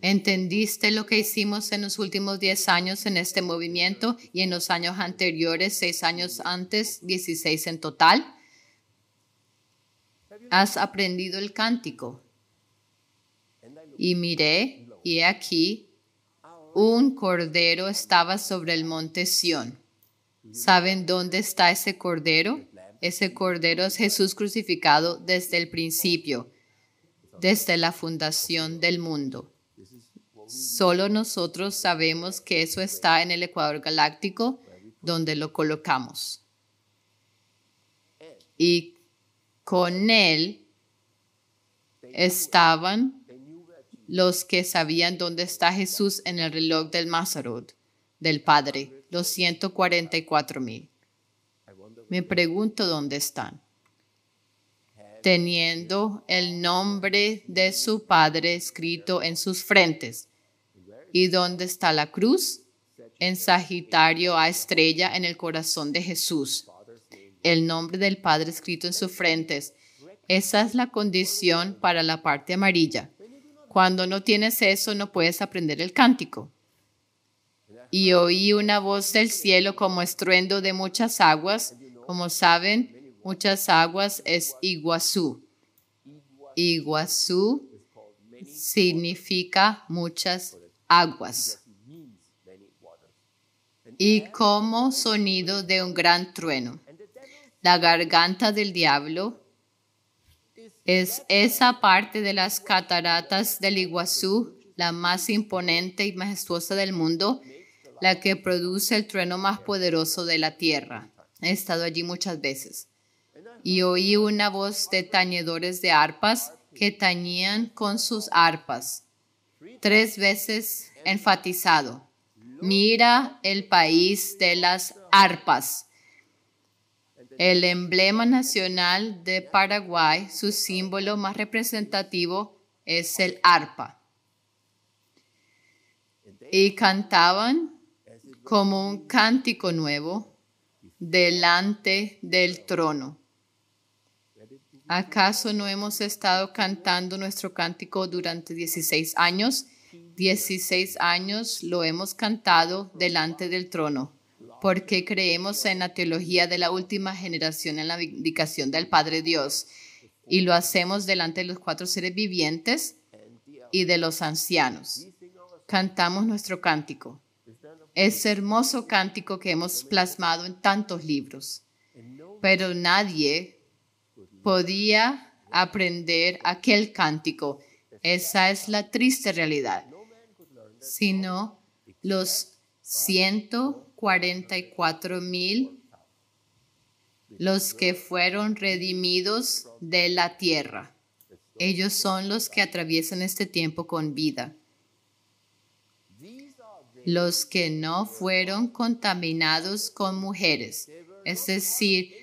¿Entendiste lo que hicimos en los últimos 10 años en este movimiento y en los años anteriores, 6 años antes, 16 en total? ¿Has aprendido el cántico? Y miré, y he aquí, un cordero estaba sobre el monte Sión. ¿Saben dónde está ese cordero? Ese cordero es Jesús crucificado desde el principio, desde la fundación del mundo. Solo nosotros sabemos que eso está en el ecuador galáctico donde lo colocamos. Y con él estaban los que sabían dónde está Jesús en el reloj del Mazarot, del Padre, los 144,000. Me pregunto dónde están. Teniendo el nombre de su Padre escrito en sus frentes. ¿Y dónde está la cruz? En Sagitario a estrella en el corazón de Jesús. El nombre del Padre escrito en sus frentes. Esa es la condición para la parte amarilla. Cuando no tienes eso, no puedes aprender el cántico. Y oí una voz del cielo como estruendo de muchas aguas. Como saben, muchas aguas es Iguazú. Iguazú significa muchas aguas. Y como sonido de un gran trueno. La garganta del diablo es esa parte de las cataratas del Iguazú, la más imponente y majestuosa del mundo, la que produce el trueno más poderoso de la tierra. He estado allí muchas veces. Y oí una voz de tañedores de arpas que tañían con sus arpas. 3 veces enfatizado. Mira el país de las arpas. El emblema nacional de Paraguay, su símbolo más representativo es el arpa. Y cantaban como un cántico nuevo delante del trono. ¿Acaso no hemos estado cantando nuestro cántico durante 16 años? 16 años lo hemos cantado delante del trono, porque creemos en la teología de la última generación, en la vindicación del Padre Dios, y lo hacemos delante de los 4 seres vivientes y de los ancianos. Cantamos nuestro cántico, ese hermoso cántico que hemos plasmado en tantos libros, pero nadie podía aprender aquel cántico. Esa es la triste realidad. Sino los 144,000, los que fueron redimidos de la tierra. Ellos son los que atraviesan este tiempo con vida. Los que no fueron contaminados con mujeres, es decir,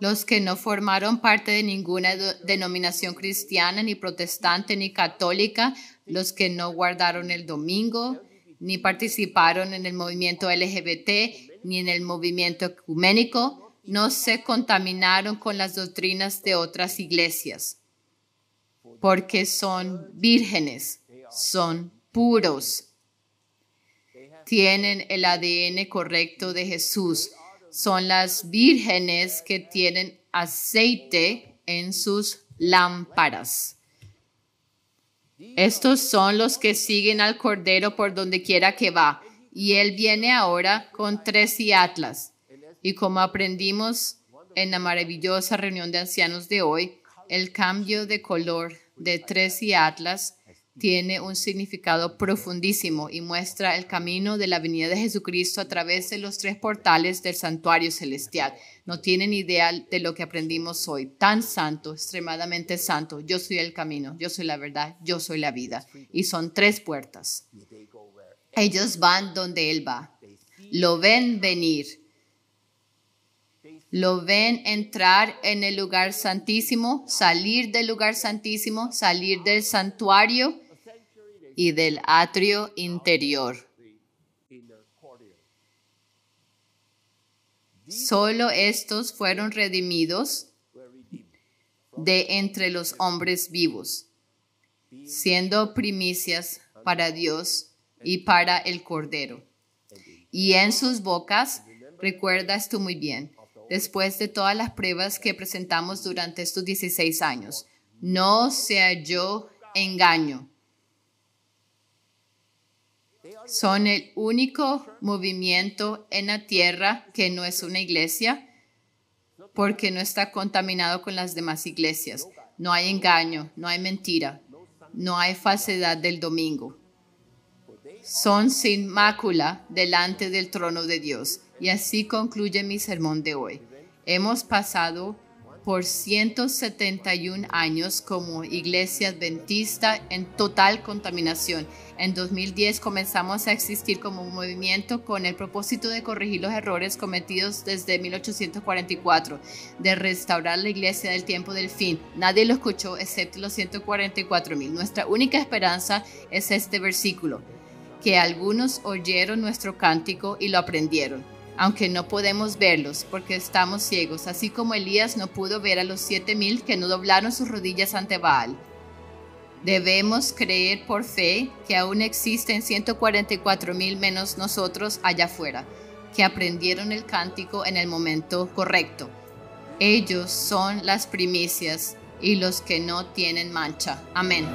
los que no formaron parte de ninguna denominación cristiana, ni protestante, ni católica, los que no guardaron el domingo, ni participaron en el movimiento LGBT, ni en el movimiento ecuménico, no se contaminaron con las doctrinas de otras iglesias, porque son vírgenes, son puros, tienen el ADN correcto de Jesús. Son las vírgenes que tienen aceite en sus lámparas. Estos son los que siguen al Cordero por donde quiera que va. Y Él viene ahora con 3 y Atlas. Y como aprendimos en la maravillosa reunión de ancianos de hoy, el cambio de color de 3 y Atlas tiene un significado profundísimo y muestra el camino de la venida de Jesucristo a través de los 3 portales del santuario celestial. No tienen idea de lo que aprendimos hoy. Tan santo, extremadamente santo. Yo soy el camino, yo soy la verdad, yo soy la vida. Y son 3 puertas. Ellos van donde Él va. Lo ven venir. Lo ven entrar en el lugar santísimo, salir del lugar santísimo, salir del santuario y del atrio interior. Solo estos fueron redimidos de entre los hombres vivos, siendo primicias para Dios y para el Cordero. Y en sus bocas, recuerda esto muy bien, después de todas las pruebas que presentamos durante estos 16 años, no se halló engaño. Son el único movimiento en la tierra que no es una iglesia porque no está contaminado con las demás iglesias. No hay engaño, no hay mentira, no hay falsedad del domingo. Son sin mácula delante del trono de Dios. Y así concluye mi sermón de hoy. Hemos pasado por 171 años como iglesia adventista en total contaminación. En 2010 comenzamos a existir como un movimiento con el propósito de corregir los errores cometidos desde 1844, de restaurar la iglesia del tiempo del fin. Nadie lo escuchó excepto los 144,000. Nuestra única esperanza es este versículo, que algunos oyeron nuestro cántico y lo aprendieron, aunque no podemos verlos porque estamos ciegos, así como Elías no pudo ver a los 7,000 que no doblaron sus rodillas ante Baal. Debemos creer por fe que aún existen 144,000 menos nosotros allá afuera, que aprendieron el cántico en el momento correcto. Ellos son las primicias y los que no tienen mancha. Amén.